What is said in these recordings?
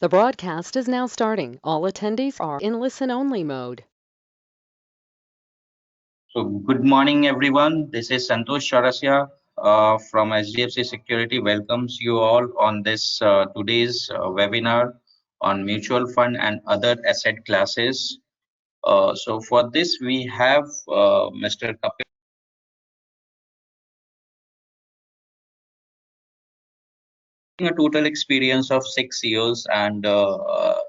The broadcast is now starting. All attendees are in listen-only mode. So, good morning, everyone. This is Santosh Chaurasia from HDFC Security. Welcomes you all on this today's webinar on mutual fund and other asset classes. So, for this, we have Mr. Kapil, a total experience of 6 years, and out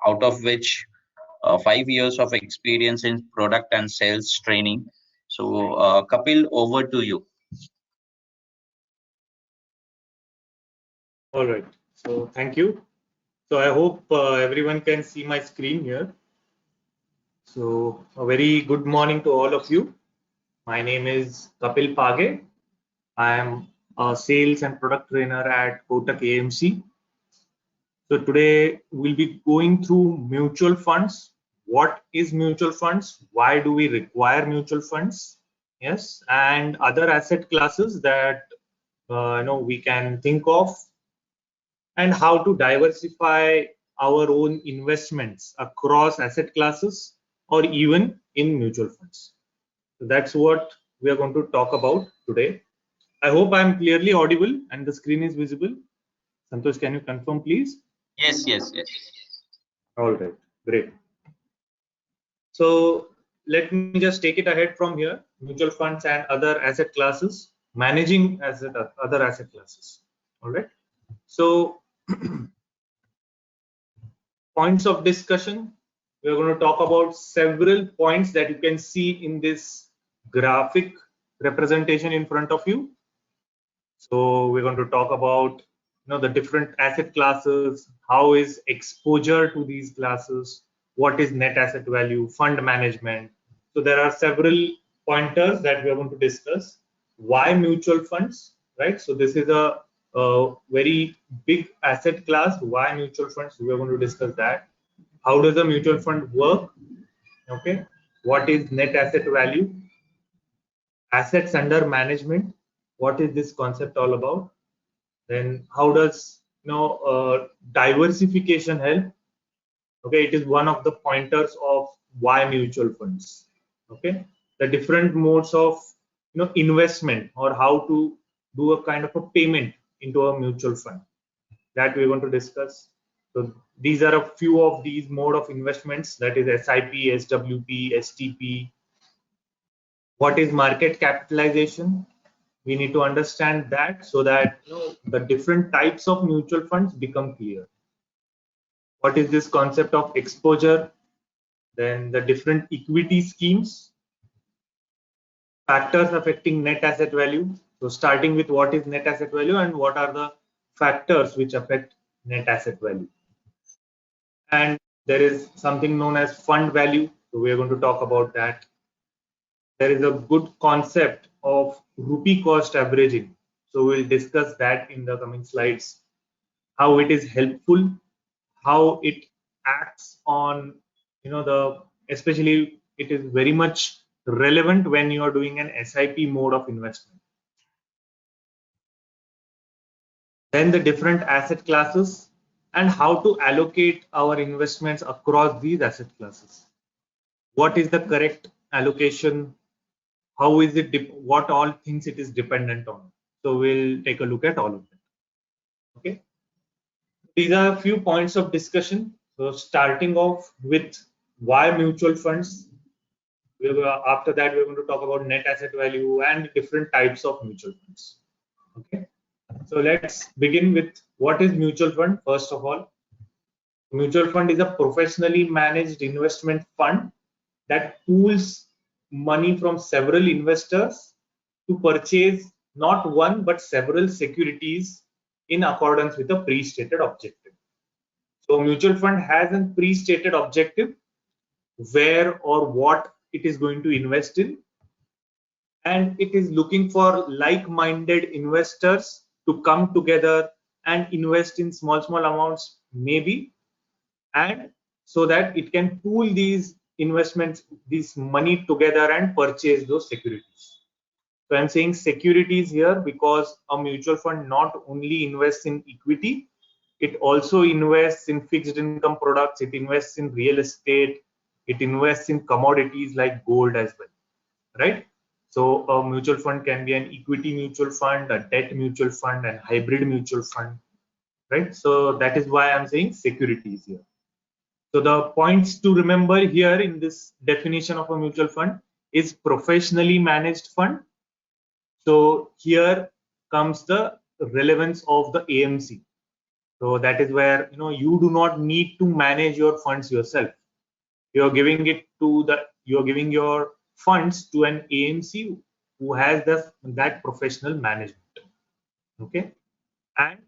of which 5 years of experience in product and sales training. So, Kapil, over to you. All right. So thank you. So I hope everyone can see my screen here. So a very good morning to all of you. My name is Kapil Page. I am a sales and product trainer at Kotak AMC. So today we'll be going through mutual funds. What is mutual funds? Why do we require mutual funds? Yes, and other asset classes that we can think of, and how to diversify our own investments across asset classes or even in mutual funds. So that's what we are going to talk about today. I hope I'm clearly audible and the screen is visible. Santosh, can you confirm, please? Yes, yes, yes. All right, great. So let me just take it ahead from here. Mutual funds and other asset classes, managing other asset classes. All right. So points of discussion. We're going to talk about several points that you can see in this graphic representation in front of you. So we're going to talk about the different asset classes, how is exposure to these classes, what is net asset value, fund management. So there are several pointers that we are going to discuss. Why mutual funds, right? So this is a very big asset class. Why mutual funds? We are going to discuss that. How does a mutual fund work? Okay. What is net asset value? Assets under management. What is this concept all about? Then how does diversification help? Okay, it is one of the pointers of why mutual funds. Okay, the different modes of investment, or how to do a kind of a payment into a mutual fund, that we're going to discuss. So these are a few of these mode of investments, that is SIP, SWP, STP. What is market capitalization? We need to understand that, so that the different types of mutual funds become clear. What is this concept of exposure? Then the different equity schemes, factors affecting net asset value. So starting with what is net asset value and what are the factors which affect net asset value. And there is something known as fund value. So we are going to talk about that. There is a good concept of rupee cost averaging. So we'll discuss that in the coming slides. How it is helpful, how it acts on, especially it is very much relevant when you are doing an SIP mode of investment. Then the different asset classes and how to allocate our investments across these asset classes. What is the correct allocation? How is it, what all things it is dependent on? So we'll take a look at all of that. Okay. These are a few points of discussion. So starting off with why mutual funds. After that, we're going to talk about net asset value and different types of mutual funds. Okay. So let's begin with what is mutual fund. First of all, mutual fund is a professionally managed investment fund that pools money from several investors to purchase not one but several securities in accordance with a pre-stated objective. So mutual fund has a pre-stated objective, where or what it is going to invest in, and it is looking for like-minded investors to come together and invest in small amounts maybe, and so that it can pool these investments, this money together, and purchase those securities. So I'm saying securities here because a mutual fund not only invests in equity, It also invests in fixed income products. It invests in real estate. It invests in commodities like gold as well, right? So a mutual fund can be an equity mutual fund, a debt mutual fund, and hybrid mutual fund, right? So that is why I'm saying securities here. So the points to remember here in this definition of a mutual fund is professionally managed fund. So here comes the relevance of the AMC. So that is where you do not need to manage your funds yourself. You're giving your funds to an AMC who has that professional management. Okay, and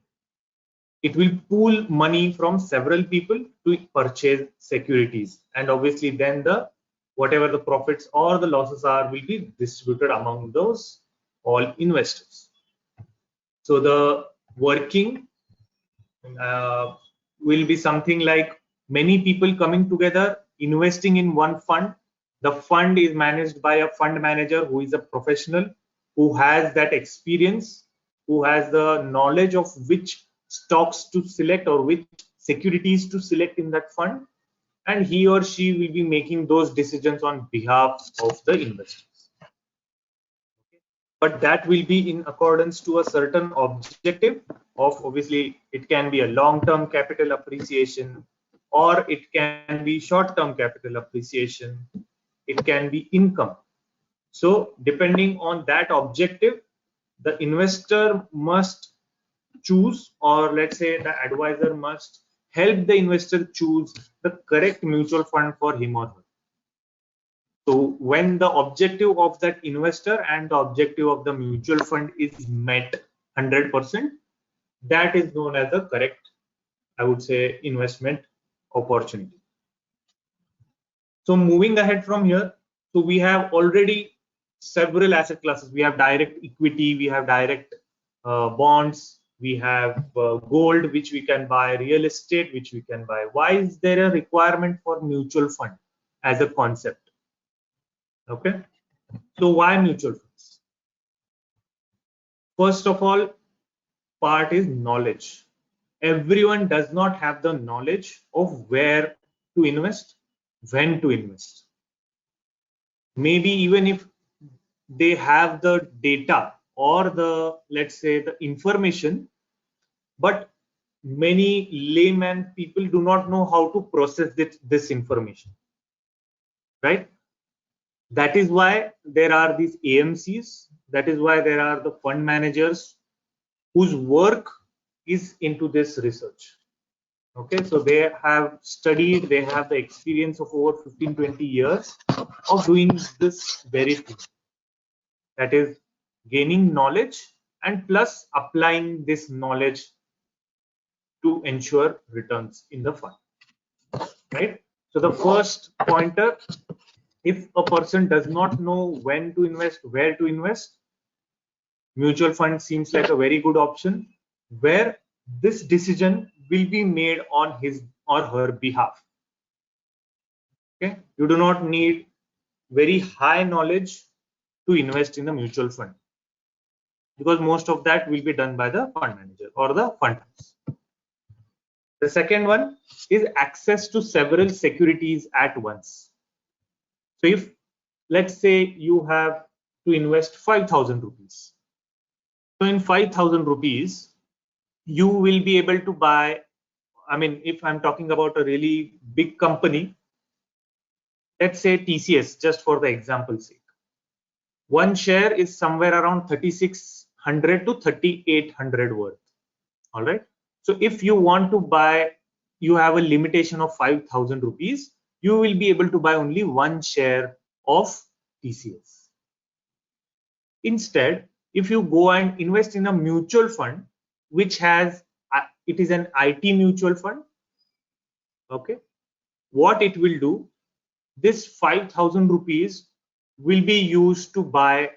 it will pool money from several people to purchase securities, and obviously then whatever the profits or the losses are will be distributed among those all investors. So the working will be something like many people coming together investing in one fund. The fund is managed by a fund manager who is a professional, who has that experience, who has the knowledge of which stocks to select or which securities to select in that fund, and he or she will be making those decisions on behalf of the investors. But that will be in accordance to a certain objective of, obviously it can be a long-term capital appreciation, or it can be short-term capital appreciation, it can be income. So depending on that objective, the investor must choose, or let's say the advisor must help the investor choose the correct mutual fund for him or her. So when the objective of that investor and the objective of the mutual fund is met 100%, that is known as the correct, I would say, investment opportunity. So moving ahead from here, so we have already several asset classes. We have direct equity, we have direct bonds, we have gold, which we can buy, real estate, which we can buy. Why is there a requirement for mutual fund as a concept? Okay, so why mutual funds? First of all, part is knowledge. Everyone does not have the knowledge of where to invest, when to invest. Maybe even if they have the data or the, let's say, the information, but many layman people do not know how to process this information, right? That is why there are these AMCs. That is why there are the fund managers whose work is into this research. Okay, so they have studied, they have the experience of over 15-20 years of doing this very thing. That is gaining knowledge and plus applying this knowledge to ensure returns in the fund, right? So the first pointer, if a person does not know when to invest, where to invest, mutual fund seems like a very good option, where this decision will be made on his or her behalf. Okay, you do not need very high knowledge to invest in a mutual fund, because most of that will be done by the fund manager or the fund house. The second one is access to several securities at once. So if, let's say, you have to invest 5,000 rupees. So in 5,000 rupees, you will be able to buy, I mean, if I'm talking about a really big company, let's say TCS, just for the example's sake, one share is somewhere around 3,600 to 3,800 worth. All right. So if you want to buy, you have a limitation of 5,000 rupees, you will be able to buy only one share of TCS. Instead, if you go and invest in a mutual fund, which has, it is an IT mutual fund, okay, what it will do, this 5,000 rupees will be used to buy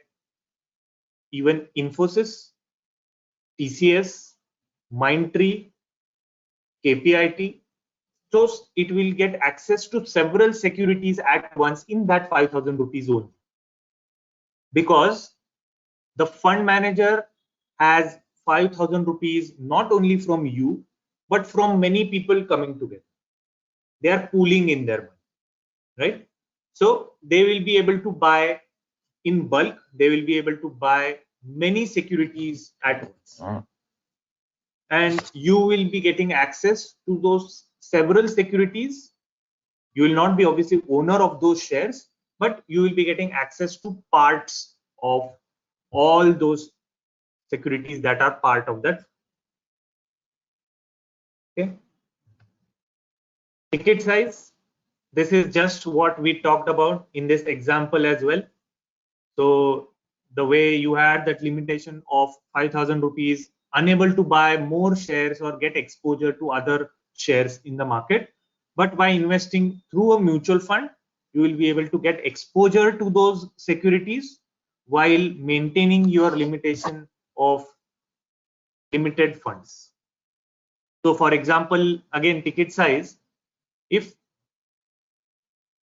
even Infosys, TCS, Mindtree, KPIT. So it will get access to several securities at once in that 5,000 rupees only, because the fund manager has 5,000 rupees not only from you, but from many people coming together. They are pooling in their money, right? So they will be able to buy in bulk. They will be able to buy many securities at once. And you will be getting access to those several securities. You will not be obviously owner of those shares, but you will be getting access to parts of all those securities that are part of that. Okay. Ticket size. This is just what we talked about in this example as well. So the way you had that limitation of 5,000 rupees, unable to buy more shares or get exposure to other shares in the market. But by investing through a mutual fund, you will be able to get exposure to those securities while maintaining your limitation of limited funds. So for example, again, ticket size, if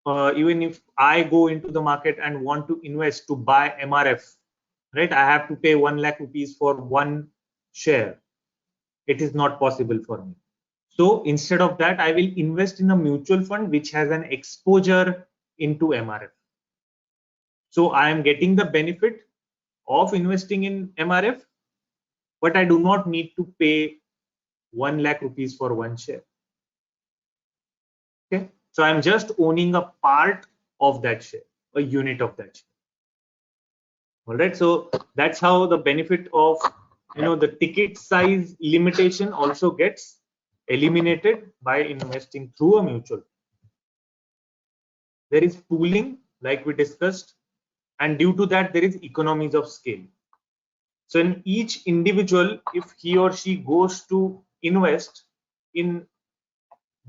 even if I go into the market and want to invest to buy MRF, right, I have to pay 1 lakh rupees for one share. It is not possible for me. So instead of that, I will invest in a mutual fund which has an exposure into MRF. So I am getting the benefit of investing in MRF, but I do not need to pay 1 lakh rupees for one share. Okay, so I'm just owning a part of that share, a unit of that share. All right, so that's how the benefit of the ticket size limitation also gets eliminated by investing through a mutual fund. There is pooling, like we discussed, and due to that there is economies of scale. So in each individual, if he or she goes to invest in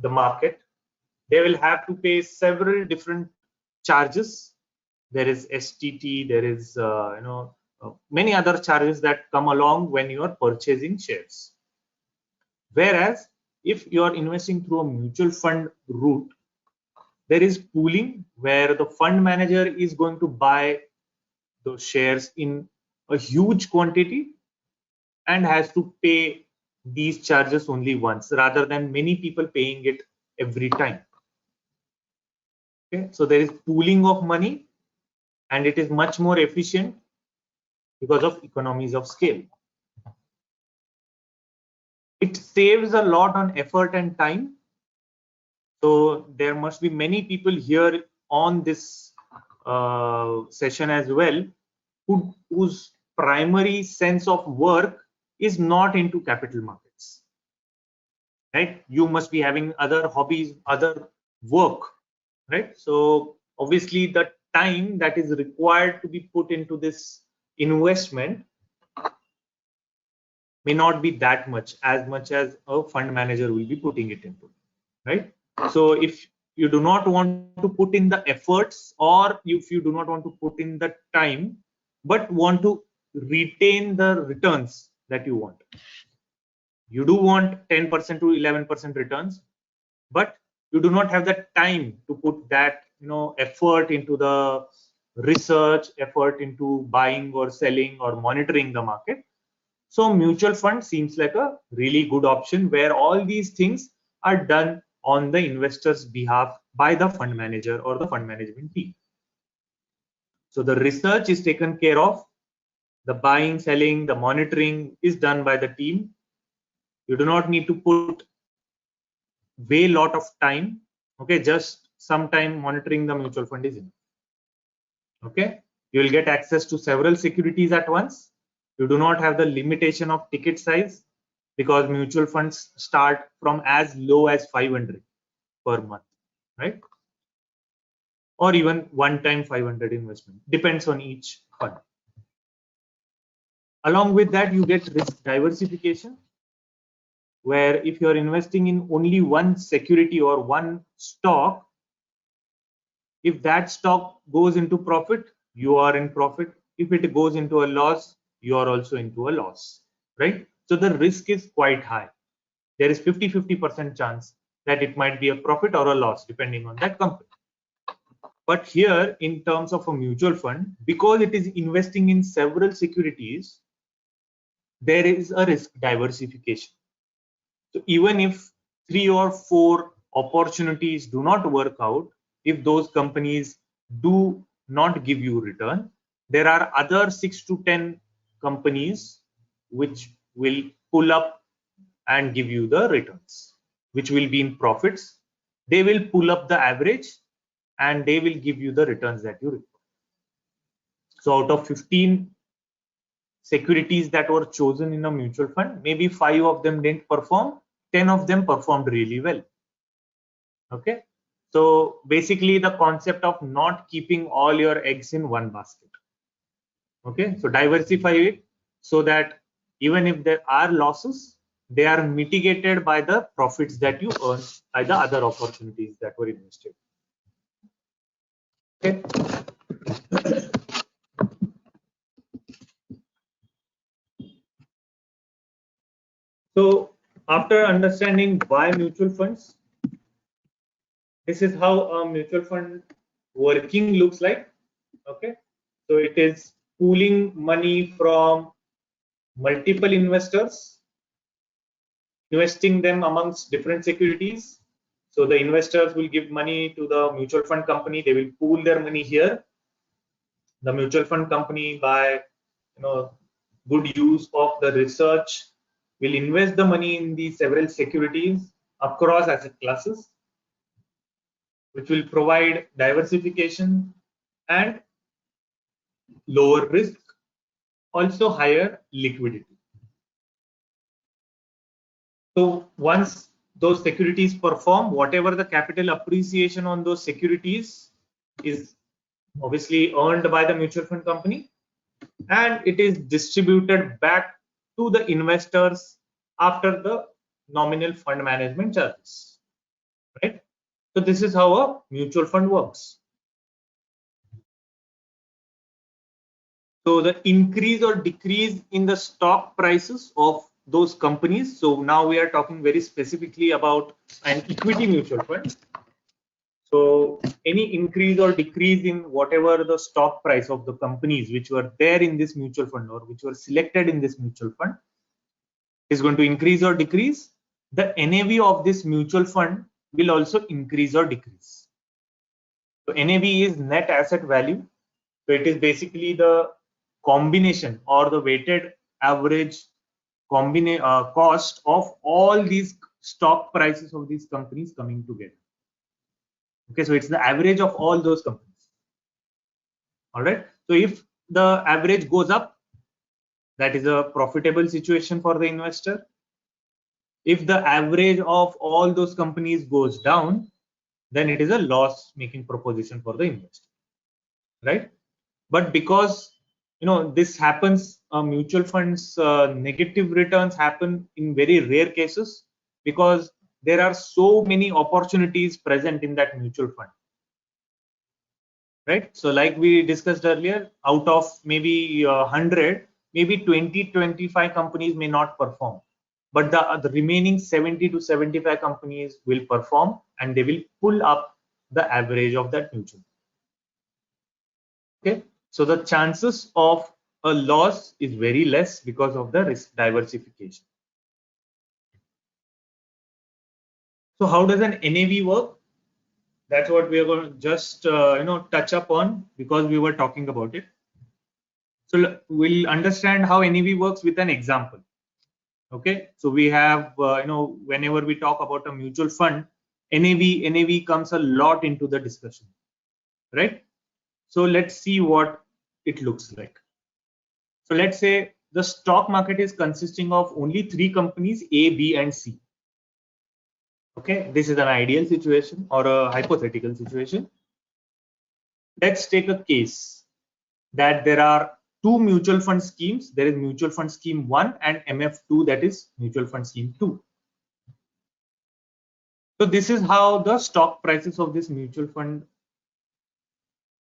the market, they will have to pay several different charges. There is STT, there is many other charges that come along when you are purchasing shares. Whereas if you are investing through a mutual fund route, there is pooling where the fund manager is going to buy those shares in a huge quantity and has to pay these charges only once rather than many people paying it every time. Okay, so there is pooling of money and it is much more efficient because of economies of scale. It saves a lot on effort and time. So there must be many people here on this session as well whose primary sense of work is not into capital markets, right? You must be having other hobbies, other work, right? So obviously the time that is required to be put into this investment may not be that much as a fund manager will be putting it into, right? So if you do not want to put in the efforts, or if you do not want to put in the time but want to retain the returns that you want, you do want 10% to 11% returns, but you do not have the time to put that effort into the research, effort into buying or selling or monitoring the market. So mutual fund seems like a really good option where all these things are done on the investor's behalf by the fund manager or the fund management team. So the research is taken care of, the buying, selling, the monitoring is done by the team. You do not need to put way lot of time. Okay, just some time monitoring the mutual fund is enough. Okay, you will get access to several securities at once. You do not have the limitation of ticket size because mutual funds start from as low as 500 per month, right? Or even one-time 500 investment, depends on each fund. Along with that, you get risk diversification, where if you're investing in only one security or one stock, if that stock goes into profit, you are in profit. If it goes into a loss, you are also into a loss, right? So the risk is quite high. There is 50-50% chance that it might be a profit or a loss depending on that company. But here, in terms of a mutual fund, because it is investing in several securities, there is a risk diversification. So even if 3 or 4 opportunities do not work out, if those companies do not give you return, there are other 6 to 10 companies which will pull up and give you the returns, which will be in profits. They will pull up the average and they will give you the returns that you require. So out of 15 securities that were chosen in a mutual fund, maybe 5 of them didn't perform, 10 of them performed really well. Okay. So basically the concept of not keeping all your eggs in one basket. Okay. So diversify it so that even if there are losses, they are mitigated by the profits that you earn by the other opportunities that were invested. Okay. So after understanding why mutual funds, this is how a mutual fund working looks like. Okay. So it is pooling money from multiple investors, investing them amongst different securities. So the investors will give money to the mutual fund company. They will pool their money here. The mutual fund company, by good use of the research, will invest the money in the several securities across asset classes, which will provide diversification and lower risk, also higher liquidity. So once those securities perform, whatever the capital appreciation on those securities is obviously earned by the mutual fund company, and it is distributed back to the investors after the nominal fund management charges, right? So this is how a mutual fund works. So the increase or decrease in the stock prices of those companies. So now we are talking very specifically about an equity mutual fund. So any increase or decrease in whatever the stock price of the companies which were there in this mutual fund or which were selected in this mutual fund is going to increase or decrease. The NAV of this mutual fund will also increase or decrease. So NAV is net asset value. So it is basically the combination or the weighted average cost of all these stock prices of these companies coming together. Okay, so it's the average of all those companies. All right. So if the average goes up, that is a profitable situation for the investor. If the average of all those companies goes down, then it is a loss making proposition for the investor, right? But because this happens, mutual funds negative returns happen in very rare cases because there are so many opportunities present in that mutual fund, right? So like we discussed earlier, out of maybe 100, maybe 20-25 companies may not perform, but the remaining 70 to 75 companies will perform and they will pull up the average of that mutual fund. Okay, so the chances of a loss is very less because of the risk diversification. So how does an NAV work? That's what we are going to just touch upon because we were talking about it. So we'll understand how NAV works with an example. Okay, so we have whenever we talk about a mutual fund, NAV comes a lot into the discussion, right? So let's see what it looks like. So let's say the stock market is consisting of only 3 companies, A, B, and C. Okay, this is an ideal situation or a hypothetical situation. Let's take a case that there are 2 mutual fund schemes. There is mutual fund scheme 1 and MF2, that is mutual fund scheme 2. So this is how the stock prices of this mutual fund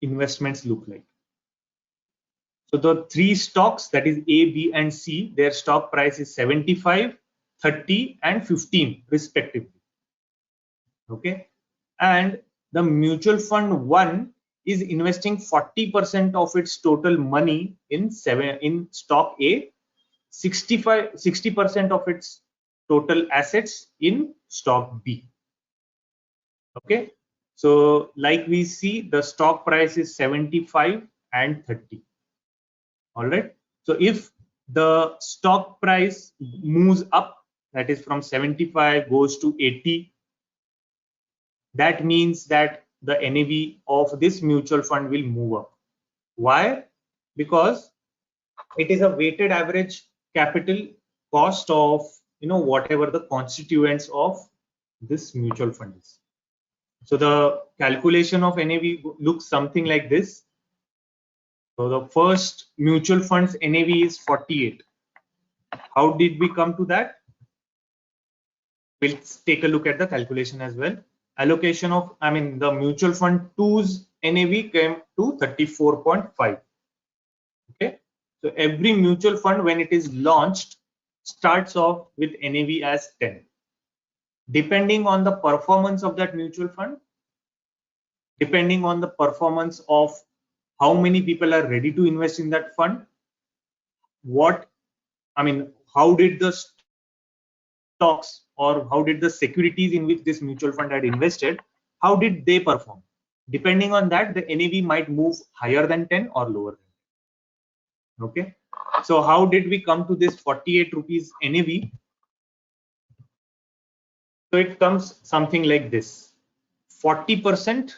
investments look like. So the 3 stocks, that is A, B, and C, their stock price is 75, 30, and 15 respectively. Okay, and the mutual fund 1 is investing 40% of its total money in stock A, 60% of its total assets in stock B. Okay, so like we see, the stock price is 75 and 30. All right, so if the stock price moves up, that is from 75 goes to 80, that means that the NAV of this mutual fund will move up. Why? Because it is a weighted average capital cost of whatever the constituents of this mutual fund is. So the calculation of NAV looks something like this. So the first mutual fund's NAV is 48. How did we come to that? We'll take a look at the calculation as well. Allocation of, the mutual fund 2's NAV came to 34.5. Okay, so every mutual fund when it is launched starts off with NAV as 10. Depending on the performance of that mutual fund, depending on the performance of how many people are ready to invest in that fund, how did the stocks or how did the securities in which this mutual fund had invested, how did they perform? Depending on that, the NAV might move higher than 10 or lower than 10. Okay, so how did we come to this 48 rupees NAV? So it comes something like this: 40%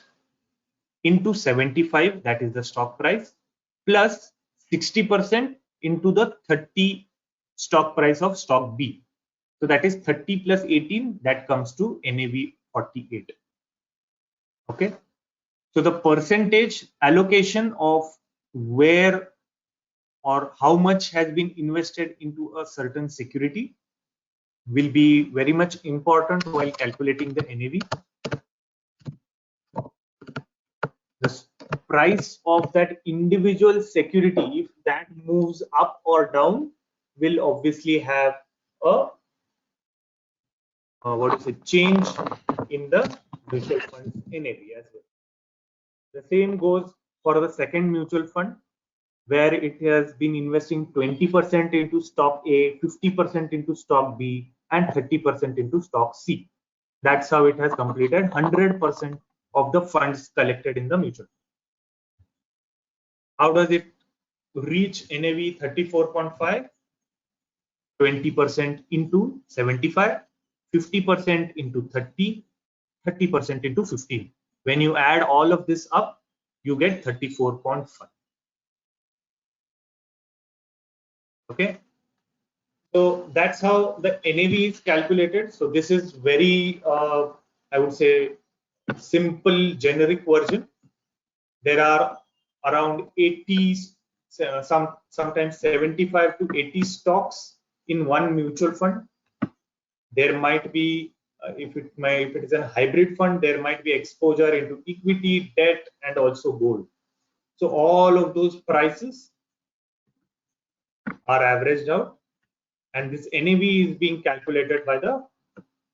into 75, that is the stock price, plus 60% into the 30 stock price of stock B. So that is 30 plus 18, that comes to NAV 48. Okay, so the percentage allocation of where or how much has been invested into a certain security will be very much important while calculating the NAV. The price of that individual security, if that moves up or down, will obviously have a change in the mutual fund's NAV as well. The same goes for the second mutual fund, where it has been investing 20% into stock A, 50% into stock B, and 30% into stock C. That's how it has completed 100% of the funds collected in the mutual fund. How does it reach NAV 34.5? 20% into 75, 50% into 30, 30% into 15. When you add all of this up, you get 34.5. Okay, so that's how the NAV is calculated. So this is very, I would say, simple generic version. There are around 80, sometimes 75 to 80 stocks in one mutual fund. There might be, if it is a hybrid fund, there might be exposure into equity, debt, and also gold. So all of those prices are averaged out, and this NAV is being calculated by the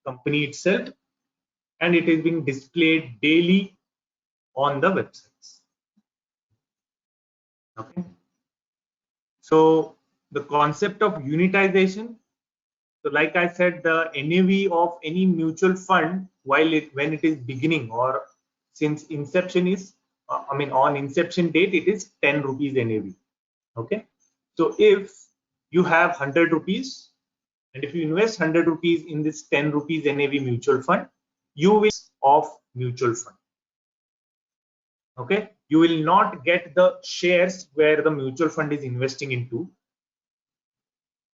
company itself, and it is being displayed daily on the websites. Okay, so the concept of unitization. So like I said, the NAV of any mutual fund, when it is beginning, or since inception is, on inception date, it is 10 rupees NAV. Okay, so if you have 100 rupees, and if you invest 100 rupees in this 10 rupees NAV mutual fund, you will of mutual fund. Okay, you will not get the shares where the mutual fund is investing into.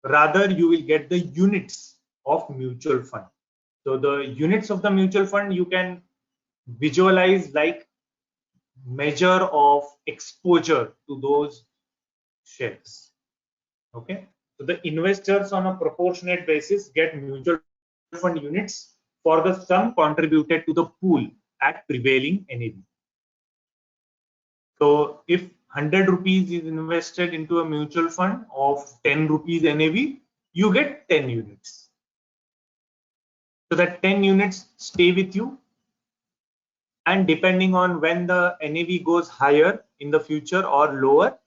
Rather, you will get the units of mutual fund. So the units of the mutual fund you can visualize like measure of exposure to those shares. Okay, so the investors on a proportionate basis get mutual fund units for the sum contributed to the pool at prevailing NAV. So if 100 rupees is invested into a mutual fund of 10 rupees NAV, you get 10 units. So that 10 units stay with you, and depending on when the NAV goes higher in the future or lower,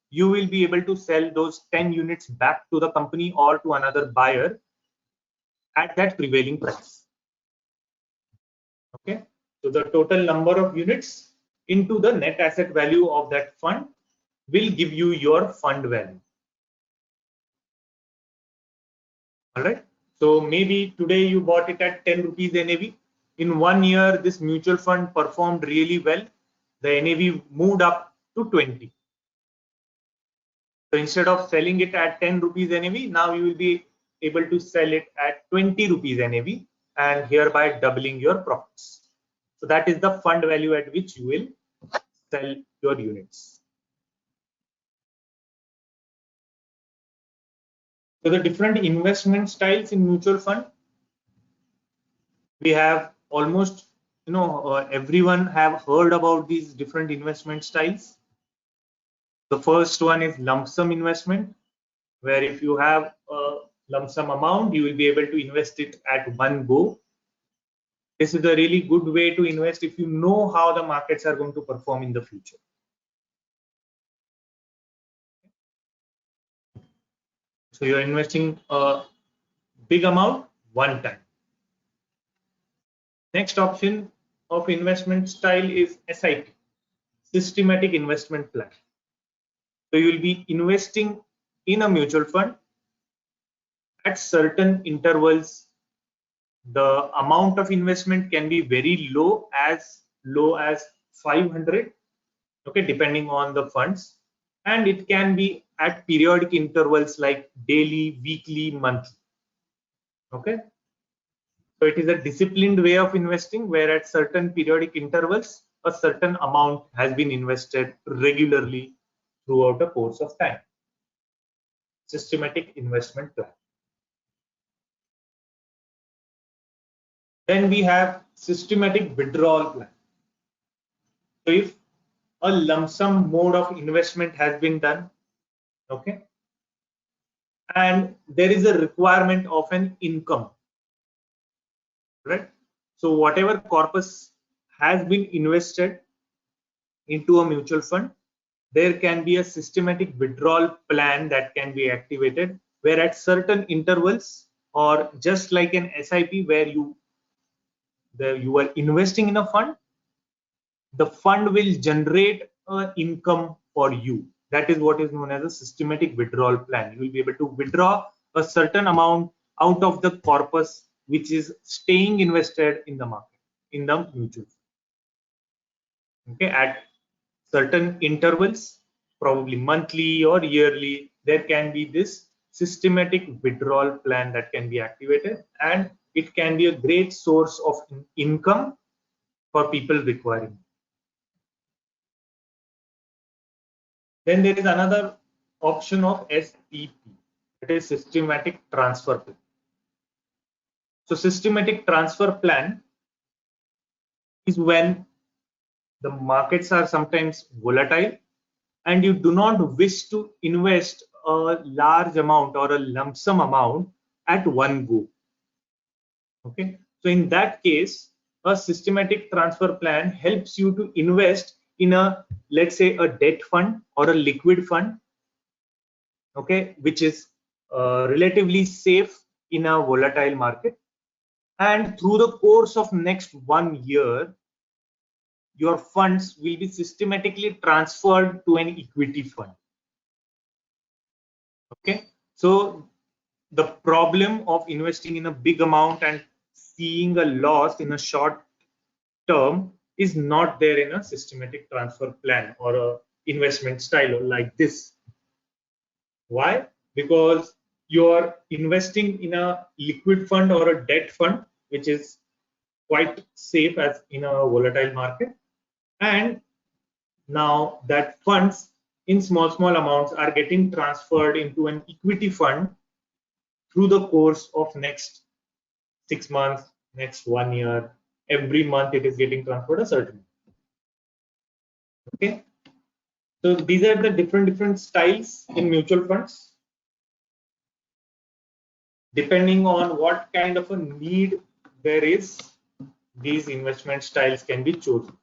you will be able to sell those 10 units back to the company or to another buyer at that prevailing price. Okay, so the total number of units into the net asset value of that fund will give you your fund value. All right, so maybe today you bought it at 10 rupees NAV. In 1 year, this mutual fund performed really well. The NAV moved up to 20. So instead of selling it at 10 rupees NAV, now you will be able to sell it at 20 rupees NAV and hereby doubling your profits. So that is the fund value at which you will sell your units. So the different investment styles in mutual fund, we have almost, everyone have heard about these different investment styles. The first one is lump sum investment, where if you have a lump sum amount, you will be able to invest it at one go. This is a really good way to invest if you know how the markets are going to perform in the future. So you're investing a big amount one time. Next option of investment style is SIP, systematic investment plan. So you will be investing in a mutual fund at certain intervals. The amount of investment can be very low as 500, okay, depending on the funds, and it can be at periodic intervals like daily, weekly, monthly. Okay, so it is a disciplined way of investing where at certain periodic intervals a certain amount has been invested regularly throughout a course of time. Systematic investment plan. Then we have systematic withdrawal plan. So if a lump sum mode of investment has been done, okay, and there is a requirement of an income, right? So whatever corpus has been invested into a mutual fund, there can be a systematic withdrawal plan that can be activated, where at certain intervals, or just like an SIP where you are investing in a fund, the fund will generate an income for you. That is what is known as a systematic withdrawal plan. You will be able to withdraw a certain amount out of the corpus which is staying invested in the market, in the mutual fund. Okay, at certain intervals, probably monthly or yearly, there can be this systematic withdrawal plan that can be activated, and it can be a great source of income for people requiring. Then there is another option of STP, that is systematic transfer plan. So systematic transfer plan is when the markets are sometimes volatile and you do not wish to invest a large amount or a lump sum amount at one go. Okay, so in that case, a systematic transfer plan helps you to invest in a, let's say, a debt fund or a liquid fund, okay, which is relatively safe in a volatile market. And through the course of next 1 year, your funds will be systematically transferred to an equity fund. Okay, so the problem of investing in a big amount and seeing a loss in a short term is not there in a systematic transfer plan or a investment style like this. Why? Because you're investing in a liquid fund or a debt fund, which is quite safe as in a volatile market, and now that funds in small amounts are getting transferred into an equity fund through the course of next 6 months, next 1 year. Every month it is getting transferred a certain. Okay, so these are the different styles in mutual funds. Depending on what kind of a need there is, these investment styles can be chosen.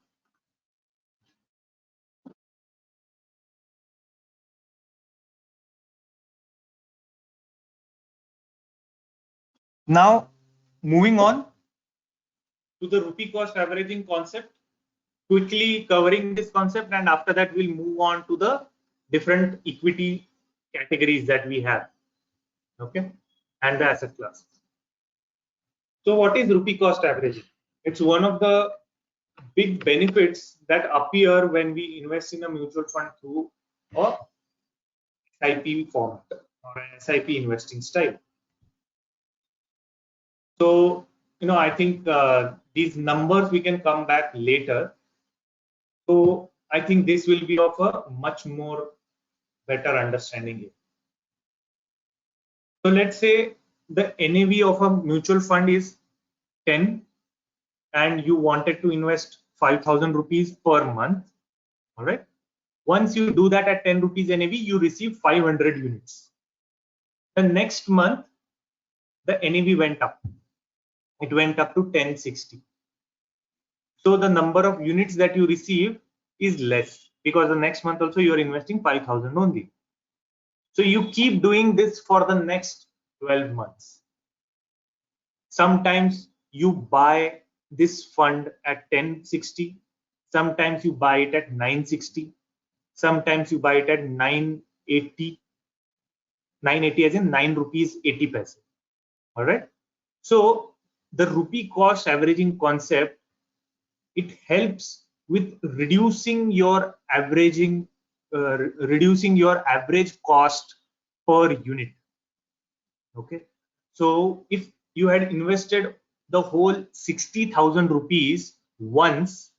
Now, moving on to the rupee cost averaging concept, quickly covering this concept, and after that we'll move on to the different equity categories that we have, okay, and the asset classes. So what is rupee cost averaging? It's one of the big benefits that appear when we invest in a mutual fund through a SIP format or an SIP investing style. So, I think these numbers we can come back later. So I think this will be of a much more better understanding here. So let's say the NAV of a mutual fund is 10 and you wanted to invest 5,000 rupees per month. All right. Once you do that at 10 rupees NAV, you receive 500 units. The next month, the NAV went up. It went up to 1060. So the number of units that you receive is less because the next month also you are investing 5,000 only. So you keep doing this for the next 12 months. Sometimes you buy this fund at 1060. Sometimes you buy it at 960. Sometimes you buy it at 980. 980 as in 9 rupees 80 paise. All right. So the rupee cost averaging concept, it helps with reducing your average cost per unit. Okay. So if you had invested the whole 60,000 rupees once,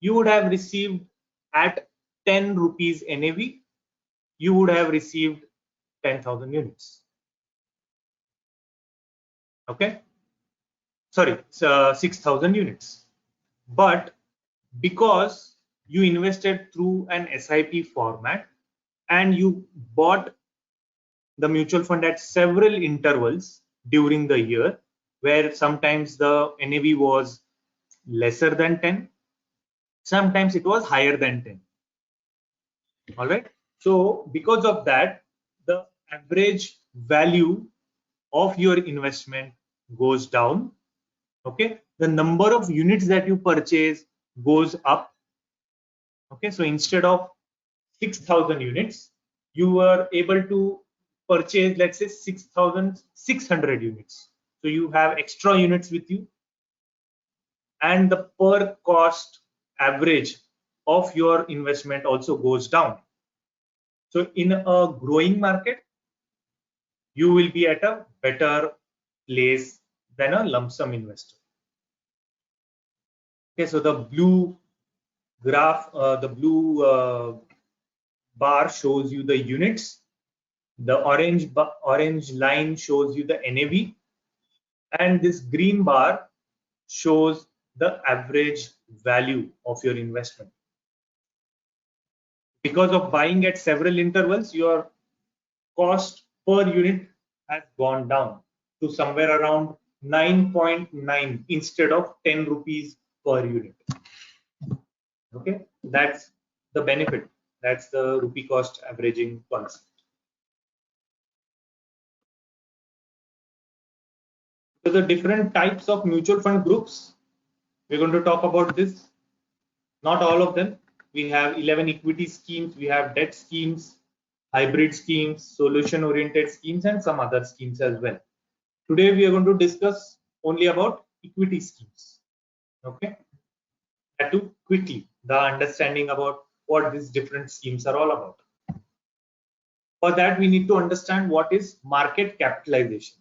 you would have received at 10 rupees NAV, you would have received 10,000 units. Okay. Sorry, 6,000 units. But because you invested through an SIP format and you bought the mutual fund at several intervals during the year, where sometimes the NAV was lesser than 10, sometimes it was higher than 10. All right. So because of that, the average value of your investment goes down. Okay. The number of units that you purchase goes up. Okay. So instead of 6,000 units, you were able to purchase, let's say, 6,600 units. So you have extra units with you, and the per cost average of your investment also goes down. So in a growing market, you will be at a better place than a lump sum investor. Okay, so the blue graph, the blue bar shows you the units. The orange line shows you the NAV, and this green bar shows the average value of your investment. Because of buying at several intervals, your cost per unit has gone down to somewhere around 9.9 instead of 10 rupees per unit. Okay, that's the benefit. That's the rupee cost averaging concept. So the different types of mutual fund groups, we're going to talk about this. Not all of them. We have 11 equity schemes, we have debt schemes, hybrid schemes, solution oriented schemes, and some other schemes as well. Today we are going to discuss only about equity schemes. Okay, that too quickly, the understanding about what these different schemes are all about. For that, we need to understand what is market capitalization.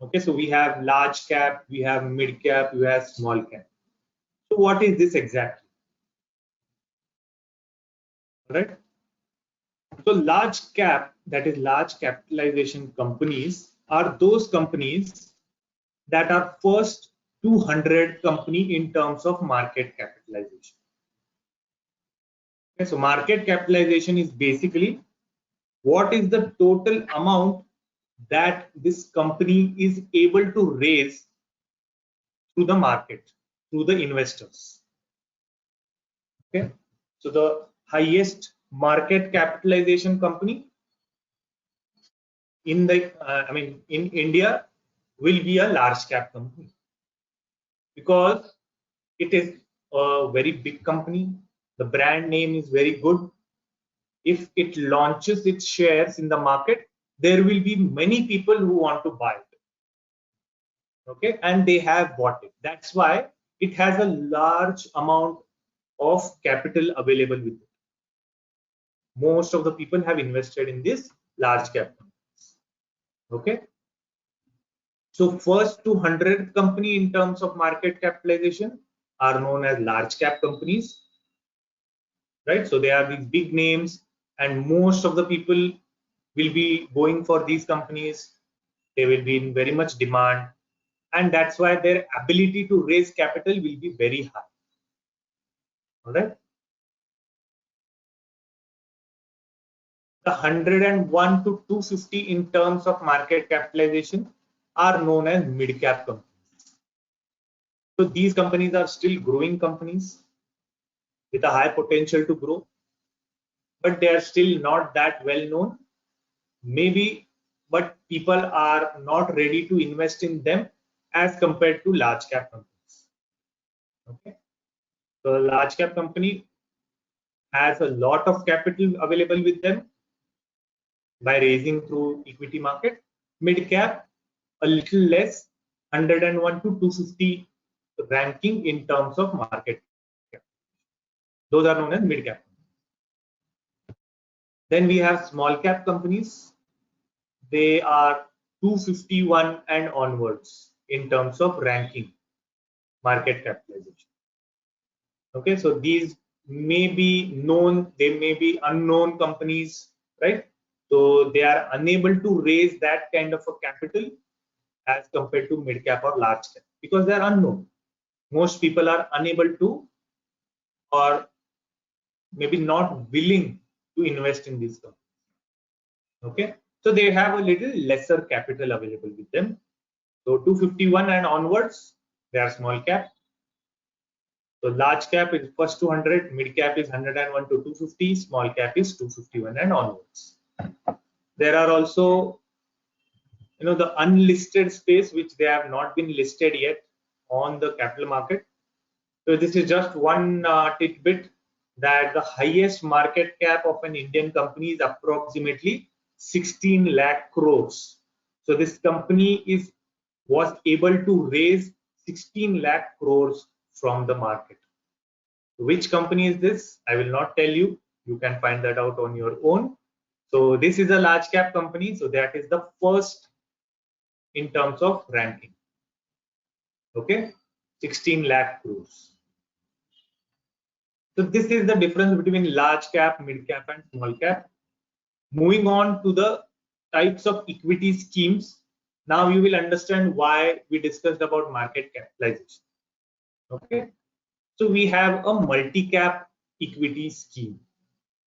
Okay, so we have large cap, we have mid cap, we have small cap. So what is this exactly? Right. So large cap, that is large capitalization companies, are those companies that are first 200 company in terms of market capitalization. Okay, so market capitalization is basically what is the total amount that this company is able to raise through the market, through the investors. Okay, so the highest market capitalization company in the in India will be a large cap company, because it is a very big company. The brand name is very good. If it launches its shares in the market, there will be many people who want to buy it. Okay, and they have bought it. That's why it has a large amount of capital available with it. Most of the people have invested in this large cap companies. Okay, so first to 100th company in terms of market capitalization are known as large cap companies, right? So they are these big names, and most of the people will be going for these companies. They will be in very much demand, and that's why their ability to raise capital will be very high. All right. The 101 to 250 in terms of market capitalization are known as mid cap companies. So these companies are still growing companies with a high potential to grow, but they are still not that well known. Maybe, but people are not ready to invest in them as compared to large cap companies. Okay. So a large cap company has a lot of capital available with them by raising through equity market. Mid cap, a little less, 101 to 250 ranking in terms of market cap. Those are known as mid cap. Then we have small cap companies. They are 251 and onwards in terms of ranking market capitalization. Okay, so these may be known, they may be unknown companies, right? So they are unable to raise that kind of a capital as compared to mid cap or large cap because they are unknown. Most people are unable to, or maybe not willing to invest in these companies. Okay, so they have a little lesser capital available with them. So 251 and onwards, they are small cap. So large cap is first 200, mid cap is 101 to 250, small cap is 251 and onwards. There are also, the unlisted space which they have not been listed yet on the capital market. So this is just one tidbit that the highest market cap of an Indian company is approximately 16 lakh crores. So this company was able to raise 16 lakh crores from the market. Which company is this? I will not tell you. You can find that out on your own. So this is a large cap company. So that is the first in terms of ranking. Okay, 16 lakh crores. So this is the difference between large cap, mid cap, and small cap. Moving on to the types of equity schemes. Now you will understand why we discussed about market capitalization. Okay, so we have a multi-cap equity scheme.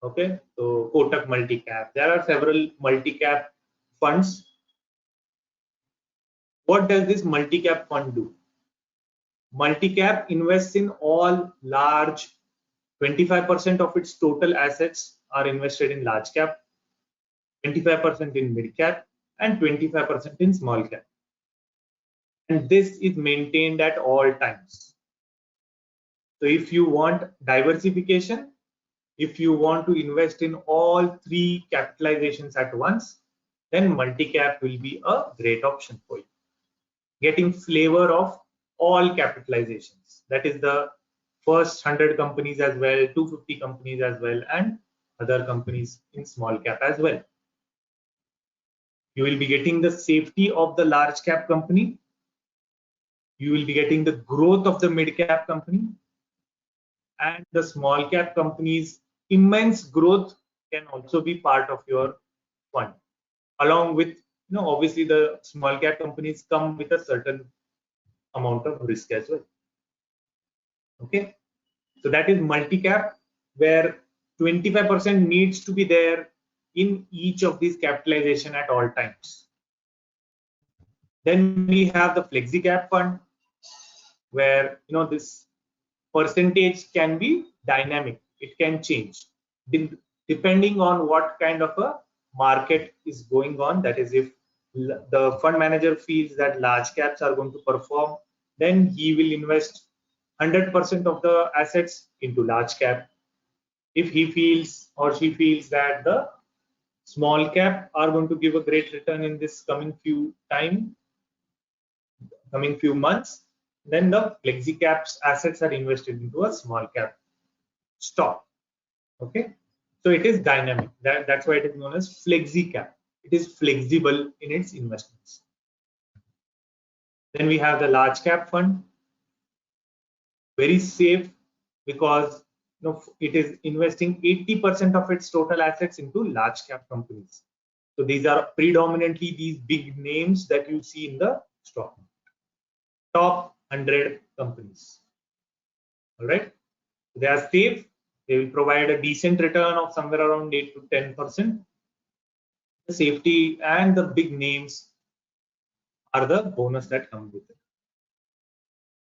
Okay, so Kotak multi-cap. There are several multi-cap funds. What does this multi-cap fund do? Multi-cap invests in all large. 25% of its total assets are invested in large cap, 25% in mid cap, and 25% in small cap. And this is maintained at all times. So if you want diversification, if you want to invest in all three capitalizations at once, then multi-cap will be a great option for you. Getting flavor of all capitalizations. That is the first 100 companies as well, 250 companies as well, and other companies in small cap as well. You will be getting the safety of the large cap company. You will be getting the growth of the mid cap company, and the small cap company's immense growth can also be part of your fund. Along with, obviously the small cap companies come with a certain amount of risk as well. Okay, so that is multi-cap, where 25% needs to be there in each of these capitalization at all times. Then we have the flexi cap fund, where this percentage can be dynamic. It can change depending on what kind of a market is going on. That is, if the fund manager feels that large caps are going to perform, then he will invest 100% of the assets into large cap. If he feels or she feels that the small cap are going to give a great return in this coming few months, then the flexi caps assets are invested into a small cap stock. Okay, so it is dynamic. That's why it is known as flexi cap. It is flexible in its investments. Then we have the large cap fund, very safe because it is investing 80% of its total assets into large cap companies. So these are predominantly these big names that you see in the stock market. Top 100 companies. All right, they are safe. They will provide a decent return of somewhere around 8 to 10%. The safety and the big names are the bonus that come with it.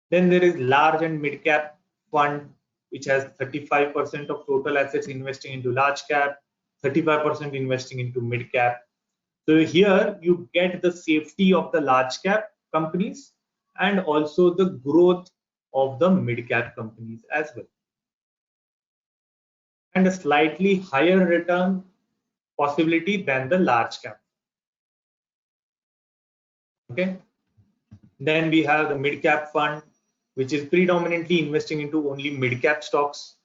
Then there is large and mid cap fund, which has 35% of total assets investing into large cap, 35% investing into mid cap. So here you get the safety of the large cap companies and also the growth of the mid cap companies as well. And a slightly higher return possibility than the large cap. Okay. Then we have the mid cap fund, which is predominantly investing into only mid cap stocks,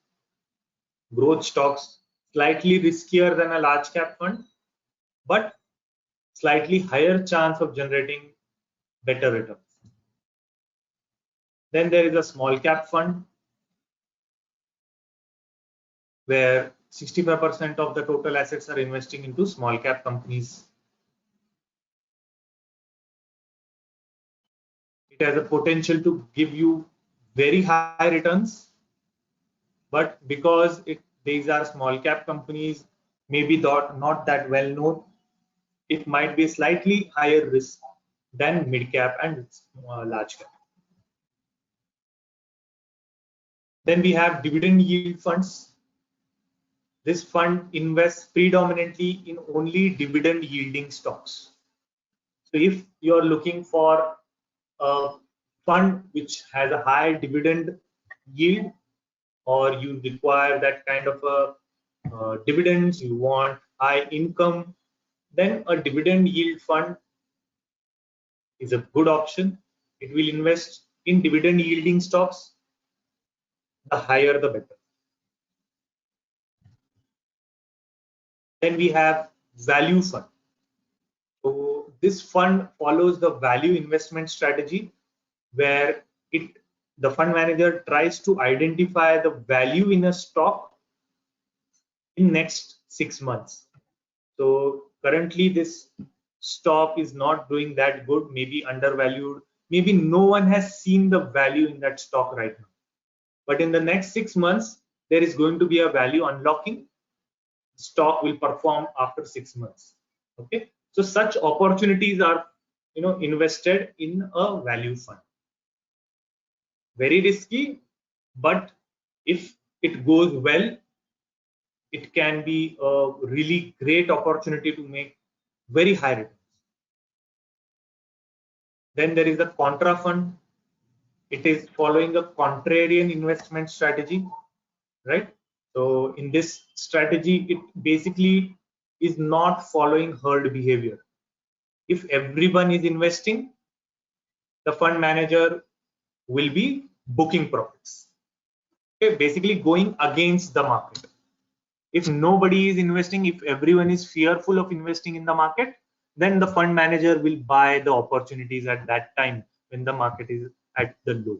growth stocks, slightly riskier than a large cap fund, but slightly higher chance of generating better returns. Then there is a small cap fund where 65% of the total assets are investing into small cap companies. It has a potential to give you very high returns, but because these are small cap companies, maybe not that well known, it might be slightly higher risk than mid cap and large cap. Then we have dividend yield funds. This fund invests predominantly in only dividend yielding stocks. So if you are looking for a fund which has a high dividend yield, or you require that kind of a dividends, you want high income, then a dividend yield fund is a good option. It will invest in dividend yielding stocks. The higher the better. Then we have value fund. So this fund follows the value investment strategy where the fund manager tries to identify the value in a stock in next 6 months. So currently this stock is not doing that good, maybe undervalued, maybe no one has seen the value in that stock right now. But in the next 6 months, there is going to be a value unlocking. Stock will perform after 6 months. Okay, so such opportunities are invested in a value fund. Very risky, but if it goes well, it can be a really great opportunity to make very high returns. Then there is a contra fund. It is following a contrarian investment strategy, right? So in this strategy, it basically is not following herd behavior. If everyone is investing, the fund manager will be booking profits. Okay, basically going against the market. If nobody is investing, if everyone is fearful of investing in the market, then the fund manager will buy the opportunities at that time when the market is at the low.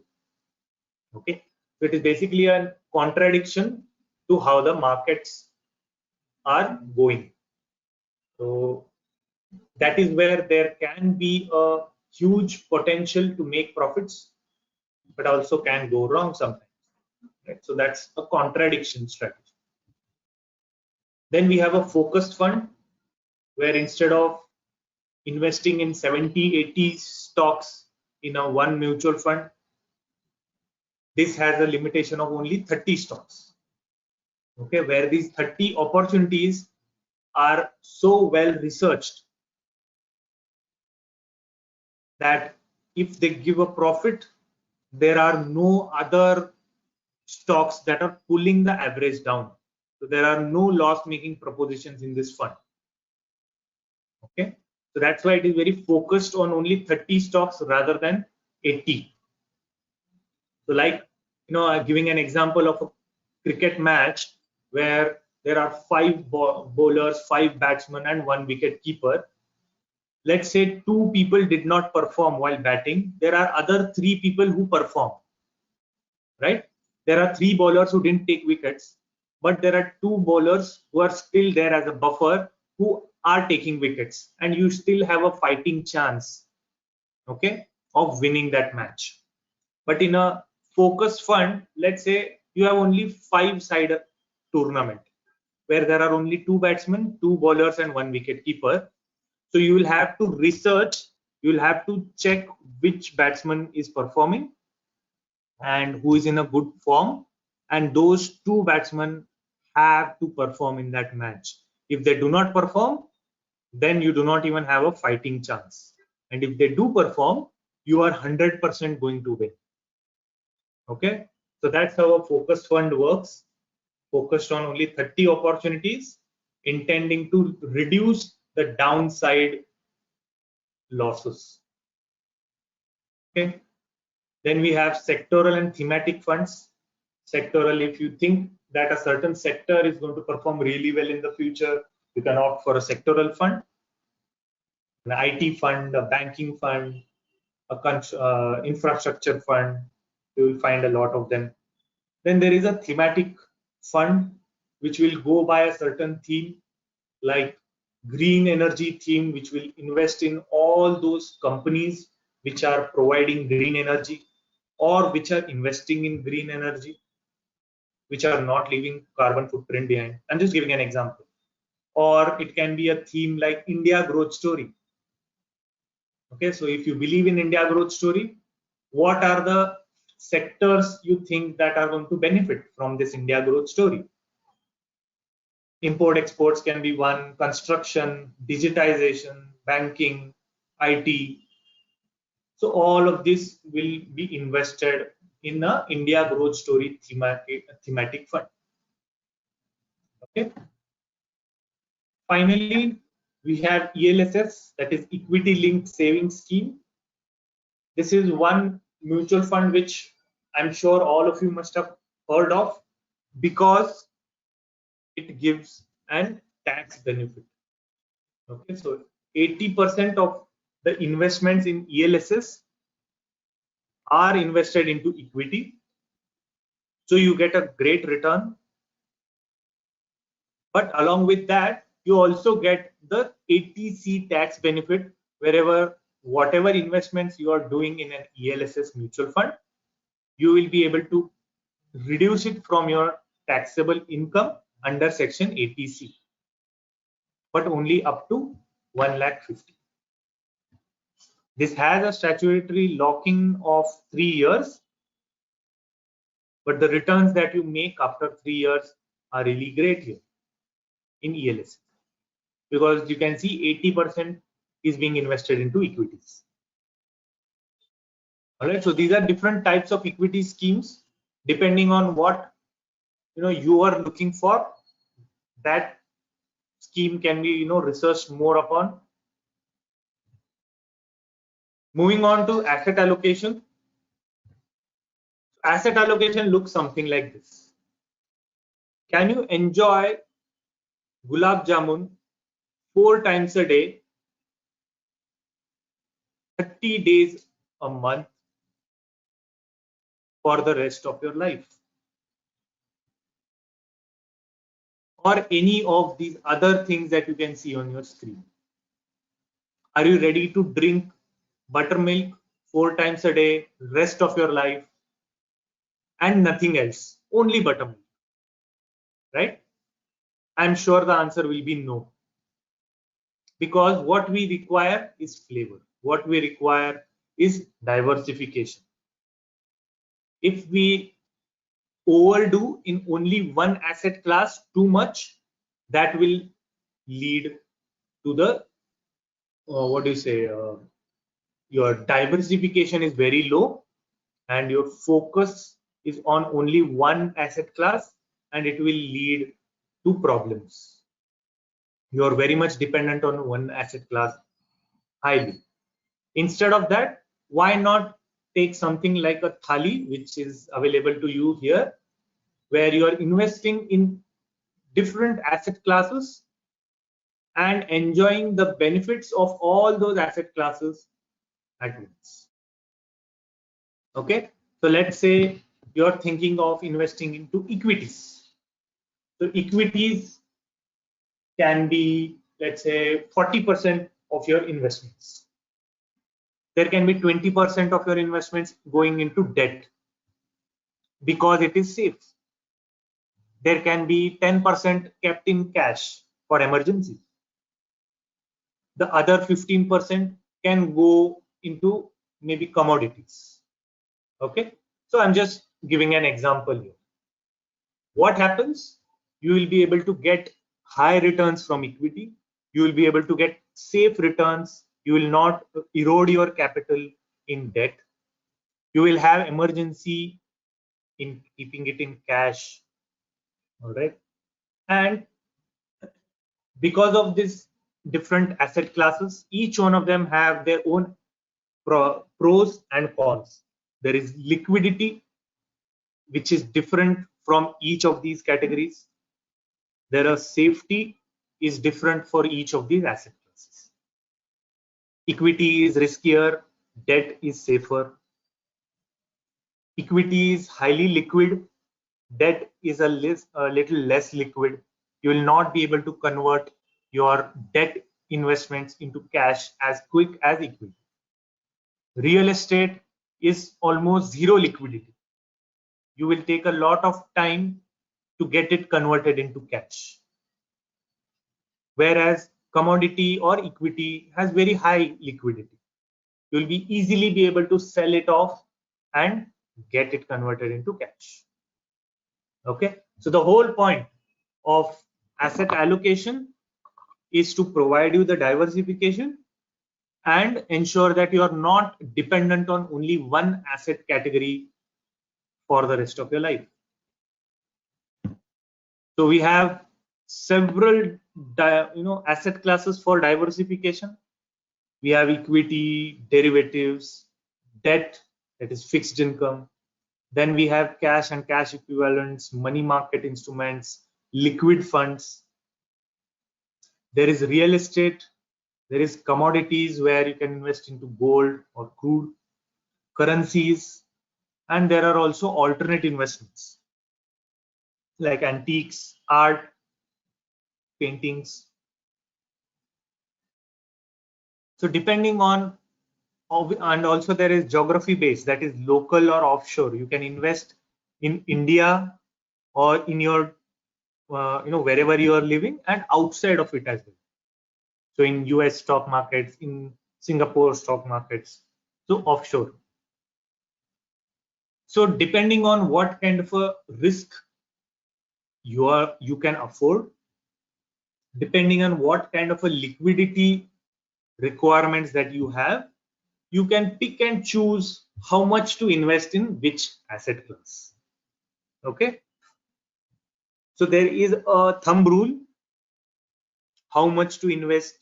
Okay, so it is basically a contradiction to how the markets are going. So that is where there can be a huge potential to make profits, but also can go wrong sometimes. Right? So that's a contradiction strategy. Then we have a focused fund where instead of investing in 70, 80 stocks in a one mutual fund, this has a limitation of only 30 stocks. Okay, where these 30 opportunities are so well researched that if they give a profit, there are no other stocks that are pulling the average down. So there are no loss-making propositions in this fund. Okay, so that's why it is very focused on only 30 stocks rather than 80. So like, giving an example of a cricket match where there are 5 bowlers, 5 batsmen, and 1 wicket keeper. Let's say 2 people did not perform while batting. There are other 3 people who perform, right? There are 3 bowlers who didn't take wickets, but there are 2 bowlers who are still there as a buffer who are taking wickets, and you still have a fighting chance, okay, of winning that match. But in a focused fund, let's say you have only 5-side tournament where there are only 2 batsmen, 2 bowlers, and 1 wicket keeper. So you will have to research, you will have to check which batsman is performing and who is in a good form, and those 2 batsmen have to perform in that match. If they do not perform, then you do not even have a fighting chance. And if they do perform, you are 100% going to win. Okay, so that's how a focused fund works, focused on only 30 opportunities, intending to reduce the downside losses. Okay, then we have sectoral and thematic funds. Sectoral, if you think that a certain sector is going to perform really well in the future, you can opt for a sectoral fund, an IT fund, a banking fund, a infrastructure fund. You will find a lot of them. Then there is a thematic fund which will go by a certain theme, like green energy theme, which will invest in all those companies which are providing green energy or which are investing in green energy, which are not leaving carbon footprint behind. I'm just giving an example. Or it can be a theme like India growth story. Okay, so if you believe in India growth story, what are the sectors you think that are going to benefit from this India growth story? Import exports can be one, construction, digitization, banking, IT. So all of this will be invested in a India growth story thematic fund. Okay. Finally, we have ELSS, that is equity linked savings scheme. This is one mutual fund which I'm sure all of you must have heard of, because it gives an tax benefit. Okay, so 80% of the investments in ELSS are invested into equity. So you get a great return. But along with that, you also get the 80C tax benefit whatever investments you are doing in an ELSS mutual fund, you will be able to reduce it from your taxable income under section 80C, but only up to 1,50,000. This has a statutory locking of 3 years, but the returns that you make after 3 years are really great here in ELSS, because you can see 80% is being invested into equities. All right, so these are different types of equity schemes depending on what you are looking for. That scheme can be researched more upon. Moving on to asset allocation. Asset allocation looks something like this. Can you enjoy gulab jamun 4 times a day, 30 days a month for the rest of your life? Or any of these other things that you can see on your screen? Are you ready to drink buttermilk 4 times a day, rest of your life, and nothing else, only buttermilk? Right? I'm sure the answer will be no. Because what we require is flavor. What we require is diversification. If we overdo in only one asset class too much, that will lead to the your diversification is very low and your focus is on only one asset class, and it will lead to problems. You are very much dependent on one asset class highly. Instead of that, why not take something like a thali, which is available to you here, where you are investing in different asset classes and enjoying the benefits of all those asset classes at once. Okay, so let's say you're thinking of investing into equities. So equities can be, let's say, 40% of your investments. There can be 20% of your investments going into debt because it is safe. There can be 10% kept in cash for emergencies. The other 15% can go into maybe commodities. Okay, so I'm just giving an example here. What happens? You will be able to get high returns from equity. You will be able to get safe returns. You will not erode your capital in debt. You will have emergency in keeping it in cash. All right. And because of this different asset classes, each one of them have their own pros and cons. There is liquidity, which is different from each of these categories. There are safety is different for each of these asset classes. Equity is riskier, debt is safer. Equity is highly liquid, debt is a little less liquid. You will not be able to convert your debt investments into cash as quick as equity. Real estate is almost zero liquidity. You will take a lot of time to get it converted into cash. Whereas commodity or equity has very high liquidity. You will be easily be able to sell it off and get it converted into cash. Okay, so the whole point of asset allocation is to provide you the diversification and ensure that you are not dependent on only one asset category for the rest of your life. So we have several asset classes for diversification. We have equity, derivatives, debt, that is fixed income. Then we have cash and cash equivalents, money market instruments, liquid funds. There is real estate. There is commodities where you can invest into gold or crude, currencies, and there are also alternate investments like antiques, art, paintings. So depending on, and also there is geography based, that is local or offshore. You can invest in India or in your wherever you are living and outside of it as well. So in US stock markets, in Singapore stock markets, so offshore. So depending on what kind of a risk you can afford, depending on what kind of a liquidity requirements that you have, you can pick and choose how much to invest in which asset class. Okay, so there is a thumb rule how much to invest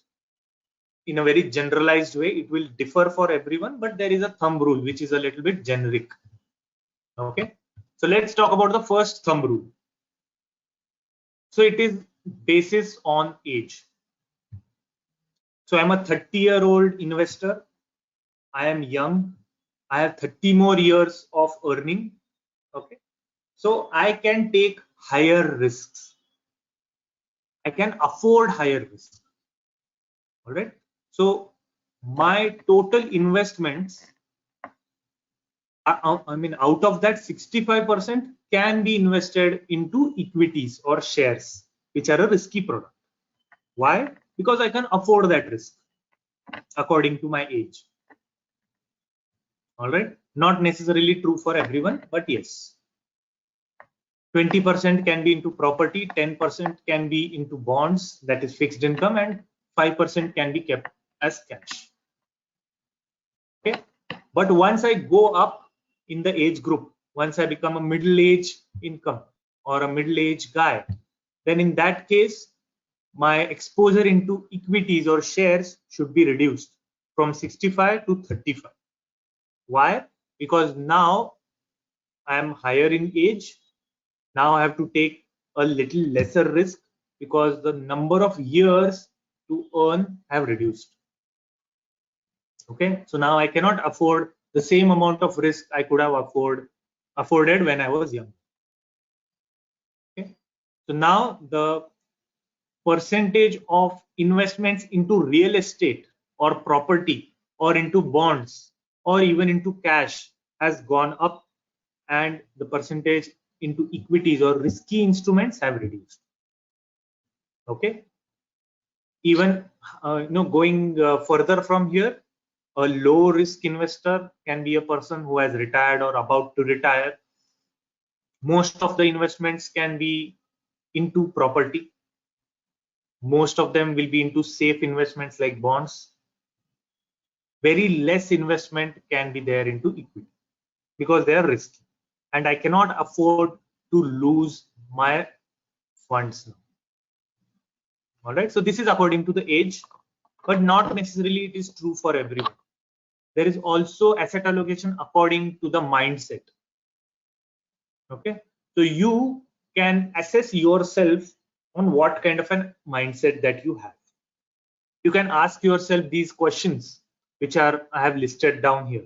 in a very generalized way. It will differ for everyone, but there is a thumb rule which is a little bit generic. Okay, so let's talk about the first thumb rule. So it is basis on age. So I'm a 30-year-old investor. I am young. I have 30 more years of earning. Okay, so I can take higher risks. I can afford higher risks. All right. So my total investments, I mean, out of that 65% can be invested into equities or shares, which are a risky product. Why? Because I can afford that risk according to my age. All right. Not necessarily true for everyone, but yes. 20% can be into property, 10% can be into bonds, that is fixed income, and 5% can be kept as cash. Okay, But once I go up in the age group, once I become a middle-age income or a middle-aged guy, then in that case, my exposure into equities or shares should be reduced from 65 to 35. Why? Because now I am higher in age. Now I have to take a little lesser risk because the number of years to earn have reduced. Okay, so now I cannot afford the same amount of risk I could have afforded when I was young. Okay, so now the percentage of investments into real estate or property or into bonds or even into cash has gone up, and the percentage into equities or risky instruments have reduced. Okay, even going further from here, a low risk investor can be a person who has retired or about to retire. Most of the investments can be into property. Most of them will be into safe investments like bonds. Very less investment can be there into equity because they are risky, and I cannot afford to lose my funds now. All right, so this is according to the age, but not necessarily it is true for everyone. There is also asset allocation according to the mindset. Okay, so you can assess yourself on what kind of a mindset that you have. You can ask yourself these questions, which I have listed down here.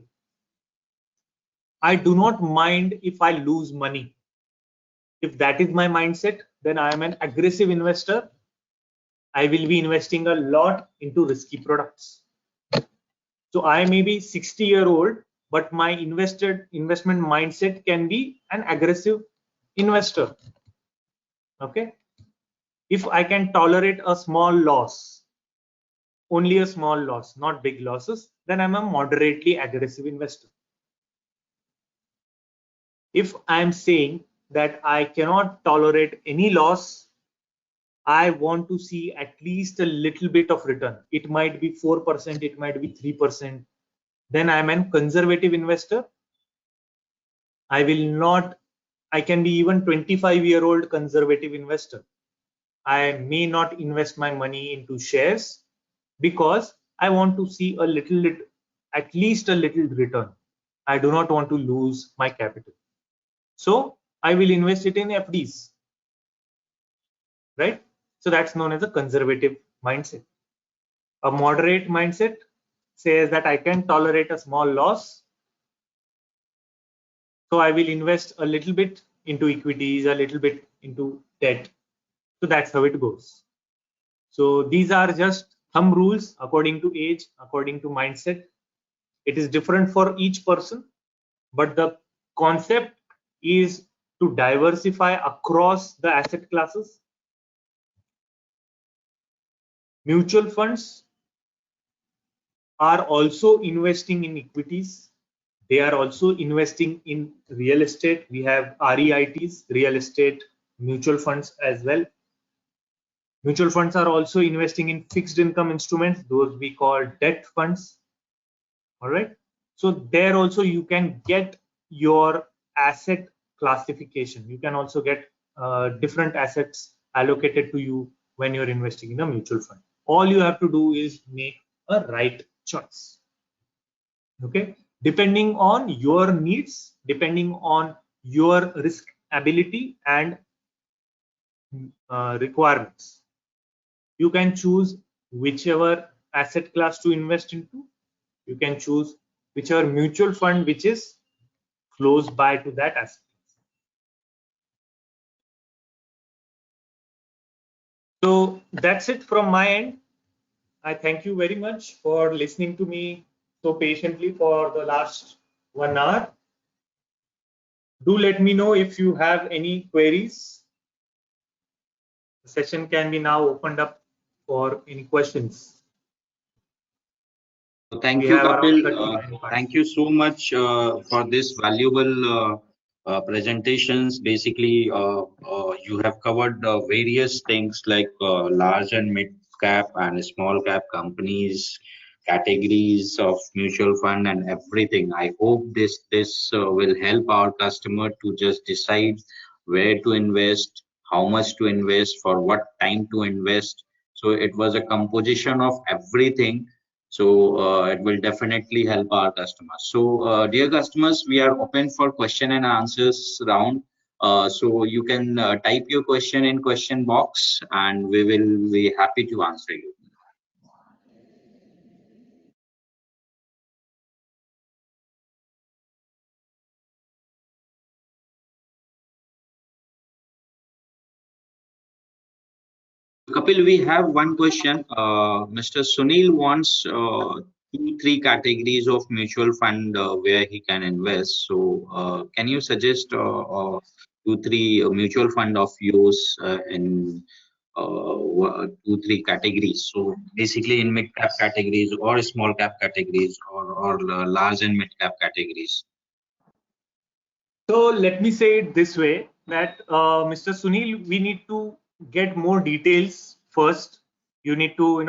I do not mind if I lose money. If that is my mindset, then I am an aggressive investor. I will be investing a lot into risky products. So I may be 60-year-old, but my investment mindset can be an aggressive investor. Okay, if I can tolerate a small loss, only a small loss, not big losses, then I'm a moderately aggressive investor. If I'm saying that I cannot tolerate any loss, I want to see at least a little bit of return. It might be 4%, it might be 3%. Then I'm a conservative investor. I can be even 25-year-old conservative investor. I may not invest my money into shares because I want to see at least a little return. I do not want to lose my capital. So I will invest it in FDs, right? So that's known as a conservative mindset. A moderate mindset says that I can tolerate a small loss. So I will invest a little bit into equities, a little bit into debt. So that's how it goes. So these are just thumb rules according to age, according to mindset. It is different for each person, but the concept is to diversify across the asset classes. Mutual funds are also investing in equities. They are also investing in real estate. We have REITs, real estate mutual funds as well. Mutual funds are also investing in fixed income instruments, those we call debt funds. All right. So there also you can get your asset classification. You can also get different assets allocated to you when you're investing in a mutual fund. All you have to do is make a right choice. Okay, depending on your needs, depending on your risk ability and requirements, you can choose whichever asset class to invest into. You can choose whichever mutual fund which is close by to that asset. So that's it from my end. I thank you very much for listening to me so patiently for the last 1 hour. Do let me know if you have any queries. The session can be now opened up for any questions. Thank you, Kapil. Thank you so much for this valuable presentations. Basically, you have covered various things like large and mid cap and small cap companies, categories of mutual fund and everything. I hope this will help our customer to just decide where to invest, how much to invest, for what time to invest. So it was a composition of everything. So it will definitely help our customers. So dear customers, we are open for question and answers round. So you can type your question in question box and we will be happy to answer you. Kapil, we have one question. Mr. Sunil wants two, three categories of mutual fund where he can invest. So, can you suggest two, three mutual fund of yours in two, three categories? So, basically in mid cap categories or small cap categories or large and mid cap categories. So let me say it this way that Mr. Sunil, we need to get more details first. You need to,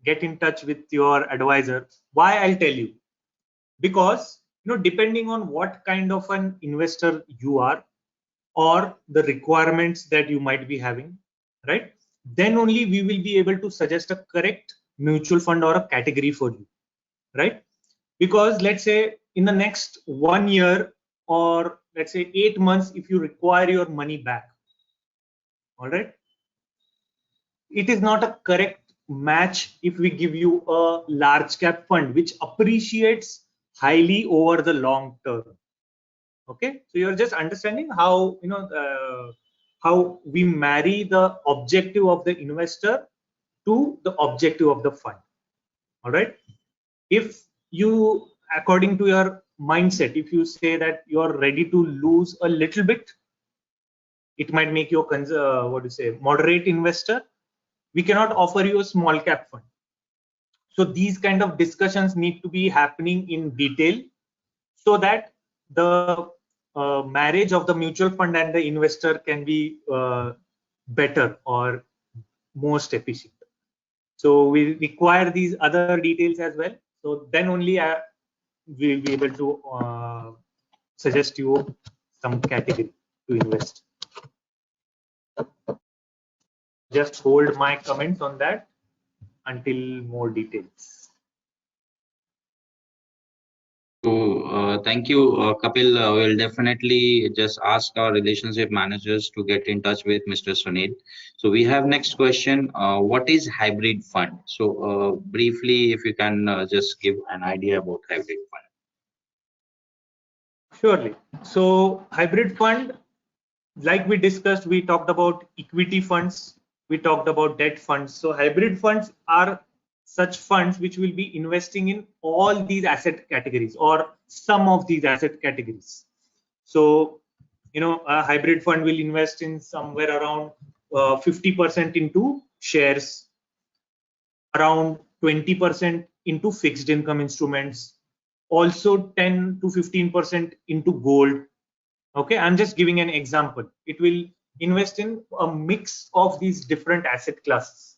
get in touch with your advisor. Why? I'll tell you. Because, depending on what kind of an investor you are or the requirements that you might be having, right? Then only we will be able to suggest a correct mutual fund or a category for you, right? Because let's say in the next 1 year or let's say 8 months, if you require your money back, all right, it is not a correct match if we give you a large cap fund which appreciates highly over the long term. Okay, so you're just understanding how how we marry the objective of the investor to the objective of the fund. All right, if you, according to your mindset, if you say that you're ready to lose a little bit, it might make you a what do you say, moderate investor. We cannot offer you a small cap fund. So these kind of discussions need to be happening in detail so that the marriage of the mutual fund and the investor can be better or most efficient. So we require these other details as well. So then only we'll be able to suggest you some category to invest. Just hold my comments on that until more details. So, thank you, Kapil. We'll definitely just ask our relationship managers to get in touch with Mr. Sunil. So, we have next question. What is hybrid fund? So, briefly, if you can just give an idea about hybrid fund. Surely. So, hybrid fund, like we discussed, we talked about equity funds, we talked about debt funds. So, hybrid funds are such funds which will be investing in all these asset categories or some of these asset categories. So, a hybrid fund will invest in somewhere around 50% into shares, around 20% into fixed income instruments, also 10 to 15% into gold. Okay, I'm just giving an example. It will invest in a mix of these different asset classes.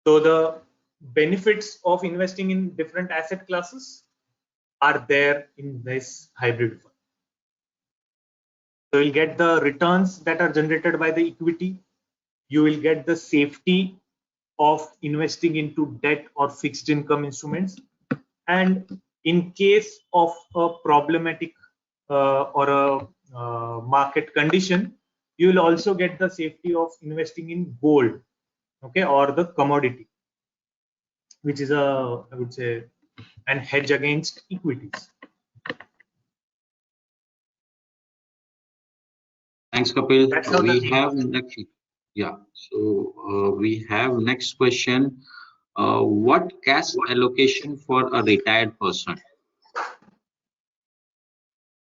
So the benefits of investing in different asset classes are there in this hybrid fund. So you'll get the returns that are generated by the equity. You will get the safety of investing into debt or fixed income instruments. And in case of a problematic or a market condition, you will also get the safety of investing in gold, okay, or the commodity, which is a, I would say, an hedge against equities. Thanks, Kapil. We have next, yeah. So we have next question. What cash allocation for a retired person?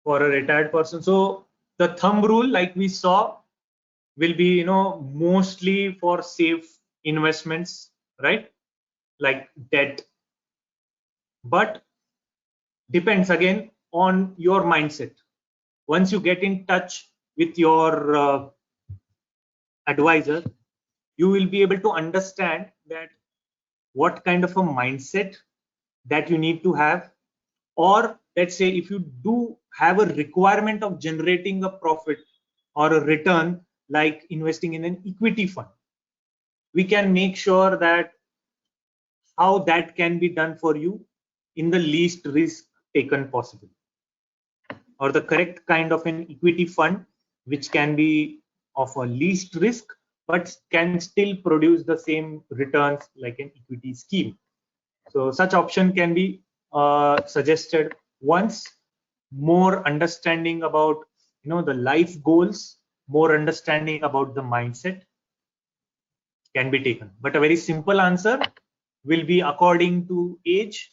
For a retired person, so the thumb rule, like we saw, will be mostly for safe investments, right? Like debt, but depends again on your mindset. Once you get in touch with your advisor, you will be able to understand that what kind of a mindset that you need to have, or let's say if you do have a requirement of generating a profit or a return, like investing in an equity fund, we can make sure that how that can be done for you in the least risk taken possible, or the correct kind of an equity fund which can be of a least risk but can still produce the same returns like an equity scheme. So such option can be suggested once more understanding about the life goals, more understanding about the mindset can be taken. But a very simple answer will be according to age,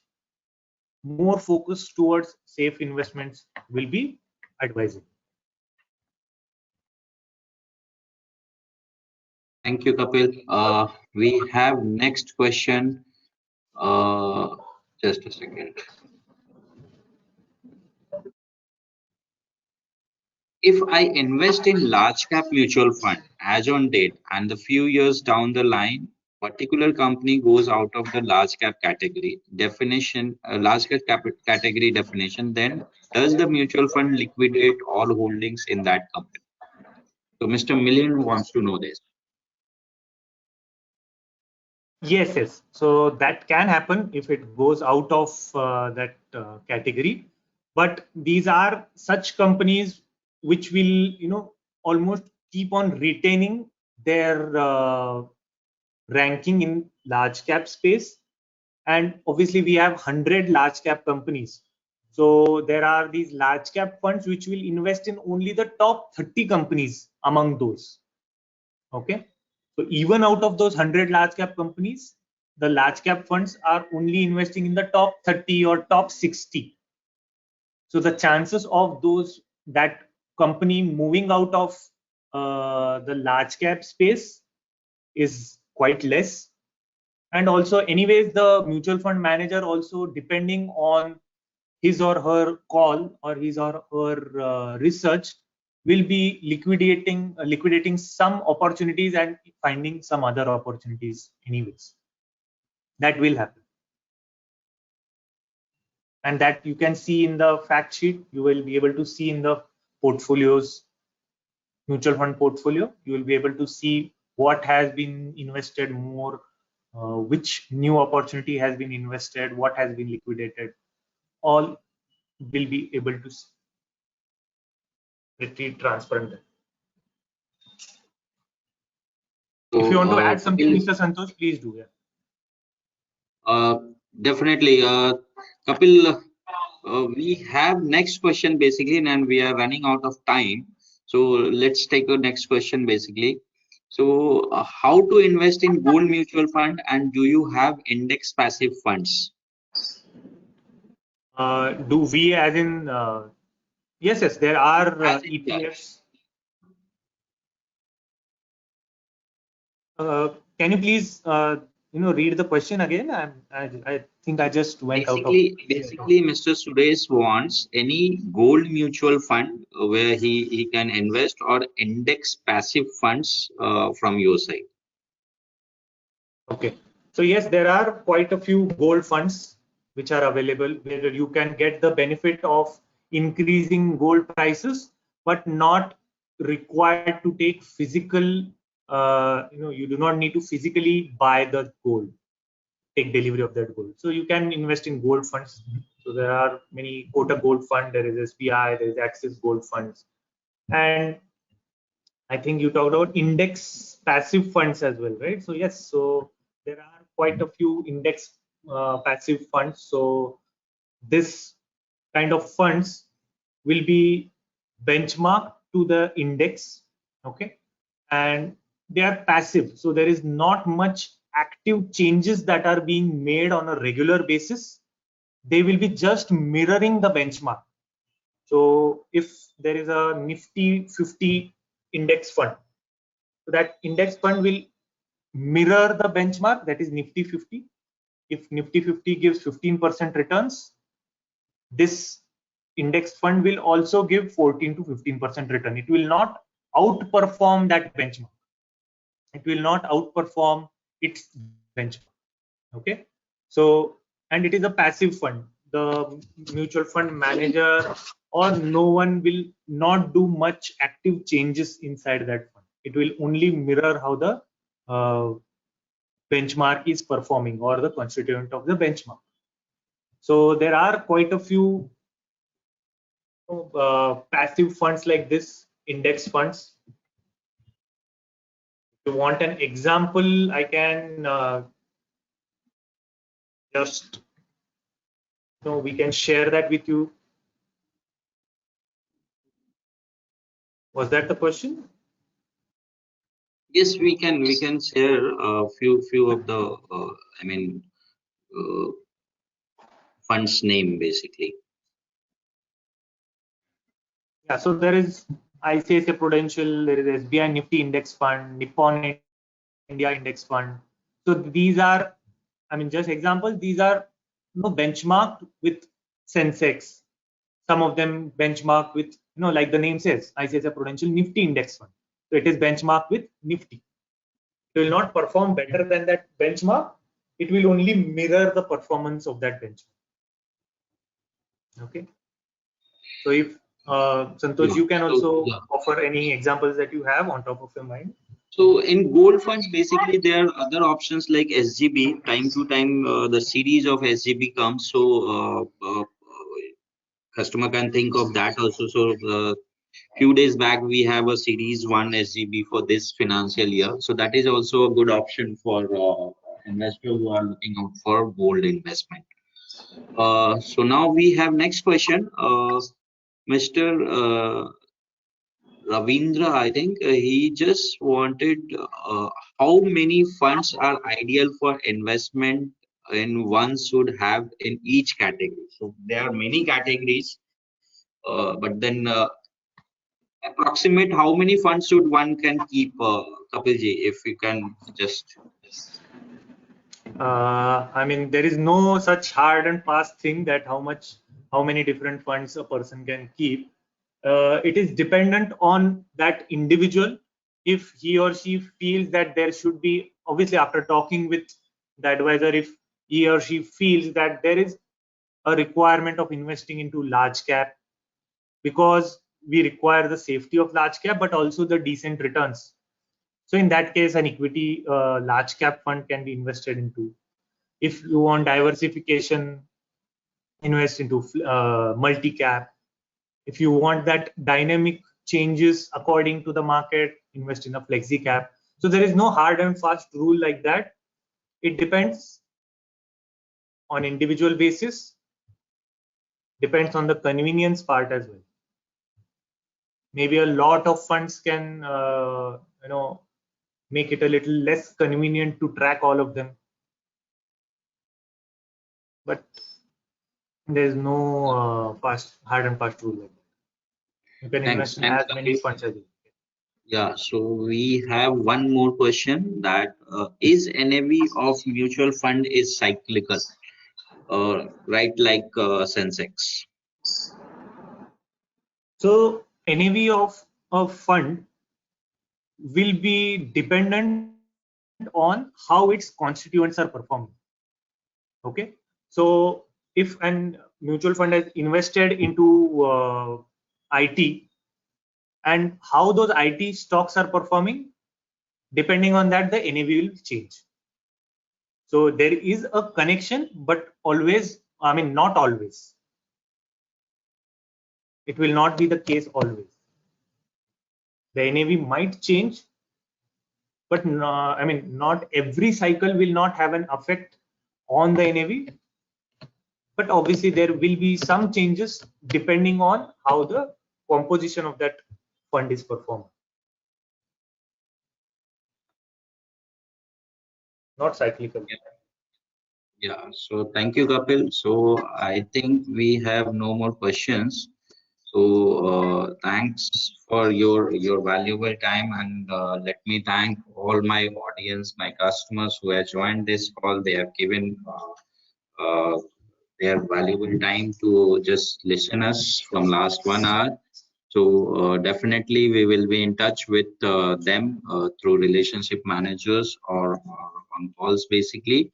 more focused towards safe investments will be advisable. Thank you, Kapil. We have next question. Just a second. If I invest in large cap mutual fund as on date and the few years down the line, particular company goes out of the large cap category definition, category definition, then does the mutual fund liquidate all holdings in that company? So Mr. Million wants to know this. Yes. So that can happen if it goes out of that category. But these are such companies which will, almost keep on retaining their ranking in large cap space. And obviously, we have 100 large cap companies. So there are these large cap funds which will invest in only the top 30 companies among those. Okay. So even out of those 100 large cap companies, the large cap funds are only investing in the top 30 or top 60. So the chances of that company moving out of the large cap space is quite less. And also, anyways, the mutual fund manager also, depending on his or her call or his or her research, will be liquidating some opportunities and finding some other opportunities anyways. That will happen, and that you can see in the fact sheet. You will be able to see in the portfolios, mutual fund portfolio, you will be able to see what has been invested more, which new opportunity has been invested, what has been liquidated. All will be able to see. Pretty transparent. So, if you want to add something, Kapil, Mr. Santosh, please do. definitely, Kapil. We have next question basically, and we are running out of time. So let's take the next question basically. So how to invest in gold mutual fund, and do you have index passive funds? Do we, as in, yes, there are ETFs. Can you please, read the question again? I think I just went out of. Basically, Mr. Suresh wants any gold mutual fund where he can invest, or index passive funds from your side. Okay. So yes, there are quite a few gold funds which are available where you can get the benefit of increasing gold prices, but not required to take physical. You do not need to physically buy the gold, take delivery of that gold. So you can invest in gold funds. So there are many Kotak Gold Fund, there is SBI, there is Axis Gold Funds, and I think you talked about index passive funds as well, right? So yes, so there are quite a few index passive funds. So this kind of funds will be benchmarked to the index, okay, and they are passive. So there is not much active changes that are being made on a regular basis. They will be just mirroring the benchmark. So if there is a Nifty 50 index fund, so that index fund will mirror the benchmark, that is Nifty 50. If Nifty 50 gives 15% returns, this index fund will also give 14 to 15% return. It will not outperform that benchmark. It will not outperform its benchmark. Okay, so and it is a passive fund. The mutual fund manager or no one will not do much active changes inside that fund. It will only mirror how the benchmark is performing or the constituent of the benchmark. So there are quite a few passive funds like this, index funds. If you want an example, I can just we can share that with you. Was that the question? Yes, we can share a few of the I mean uh, fund's name basically. Yeah, so there is ICICI Prudential, there is SBI Nifty Index Fund, Nippon India Index Fund. So these are, I mean, just examples, these are benchmarked with Sensex. Some of them benchmarked with, like the name says, ICICI Prudential Nifty Index Fund. So it is benchmarked with Nifty. It will not perform better than that benchmark. It will only mirror the performance of that benchmark. Okay. So if Santosh, Yeah. you can So also yeah. offer any examples that you have on top of your mind. So in gold funds, basically there are other options like SGB. Time to time, the series of SGB comes. So customer can think of that also. So few days back we have a series 1 SGB for this financial year. So that is also a good option for investors who are looking out for gold investment. So now we have next question. Mr. Ravindra, I think he just wanted how many funds are ideal for investment and one should have in each category. So there are many categories, but then approximate how many funds should one can keep, Kapilji, if you can just. I mean, there is no such hard and fast thing that how many different funds a person can keep. It is dependent on that individual. If he or she feels that there should be, obviously, after talking with the advisor, if he or she feels that there is a requirement of investing into large cap because we require the safety of large cap, but also the decent returns. So in that case, an equity large cap fund can be invested into. If you want diversification, invest into multi cap. If you want that dynamic changes according to the market, invest in a flexi cap. So there is no hard and fast rule like that. It depends on individual basis, depends on the convenience part as well. Maybe a lot of funds can make it a little less convenient to track all of them, but there's no hard and fast rule like that. You can invest in Thanks, as many Kapil. funds as you. Yeah, so we have one more question that is NAV of mutual fund is cyclical, right? Like Sensex. So NAV of a fund will be dependent on how its constituents are performing. Okay, so if an mutual fund has invested into IT and how those IT stocks are performing, depending on that, the NAV will change. So there is a connection, but always, I mean, not always. It will not be the case always. The NAV might change, but no, I mean, not every cycle will not have an effect on the NAV. But obviously, there will be some changes depending on how the composition of that fund is performed. Not cyclical. Yeah, so thank you, Kapil. So I think we have no more questions. So thanks for your valuable time, and let me thank all my audience, my customers who have joined this call. They have given their valuable time to just listen us from last 1 hour. So definitely we will be in touch with them through relationship managers or on calls basically.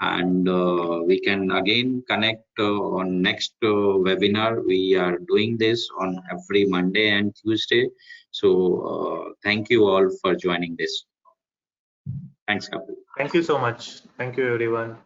and we can again connect on next webinar. We are doing this on every Monday and Tuesday. So thank you all for joining this. Thanks, Kapil. Thank you so much. Thank you, everyone.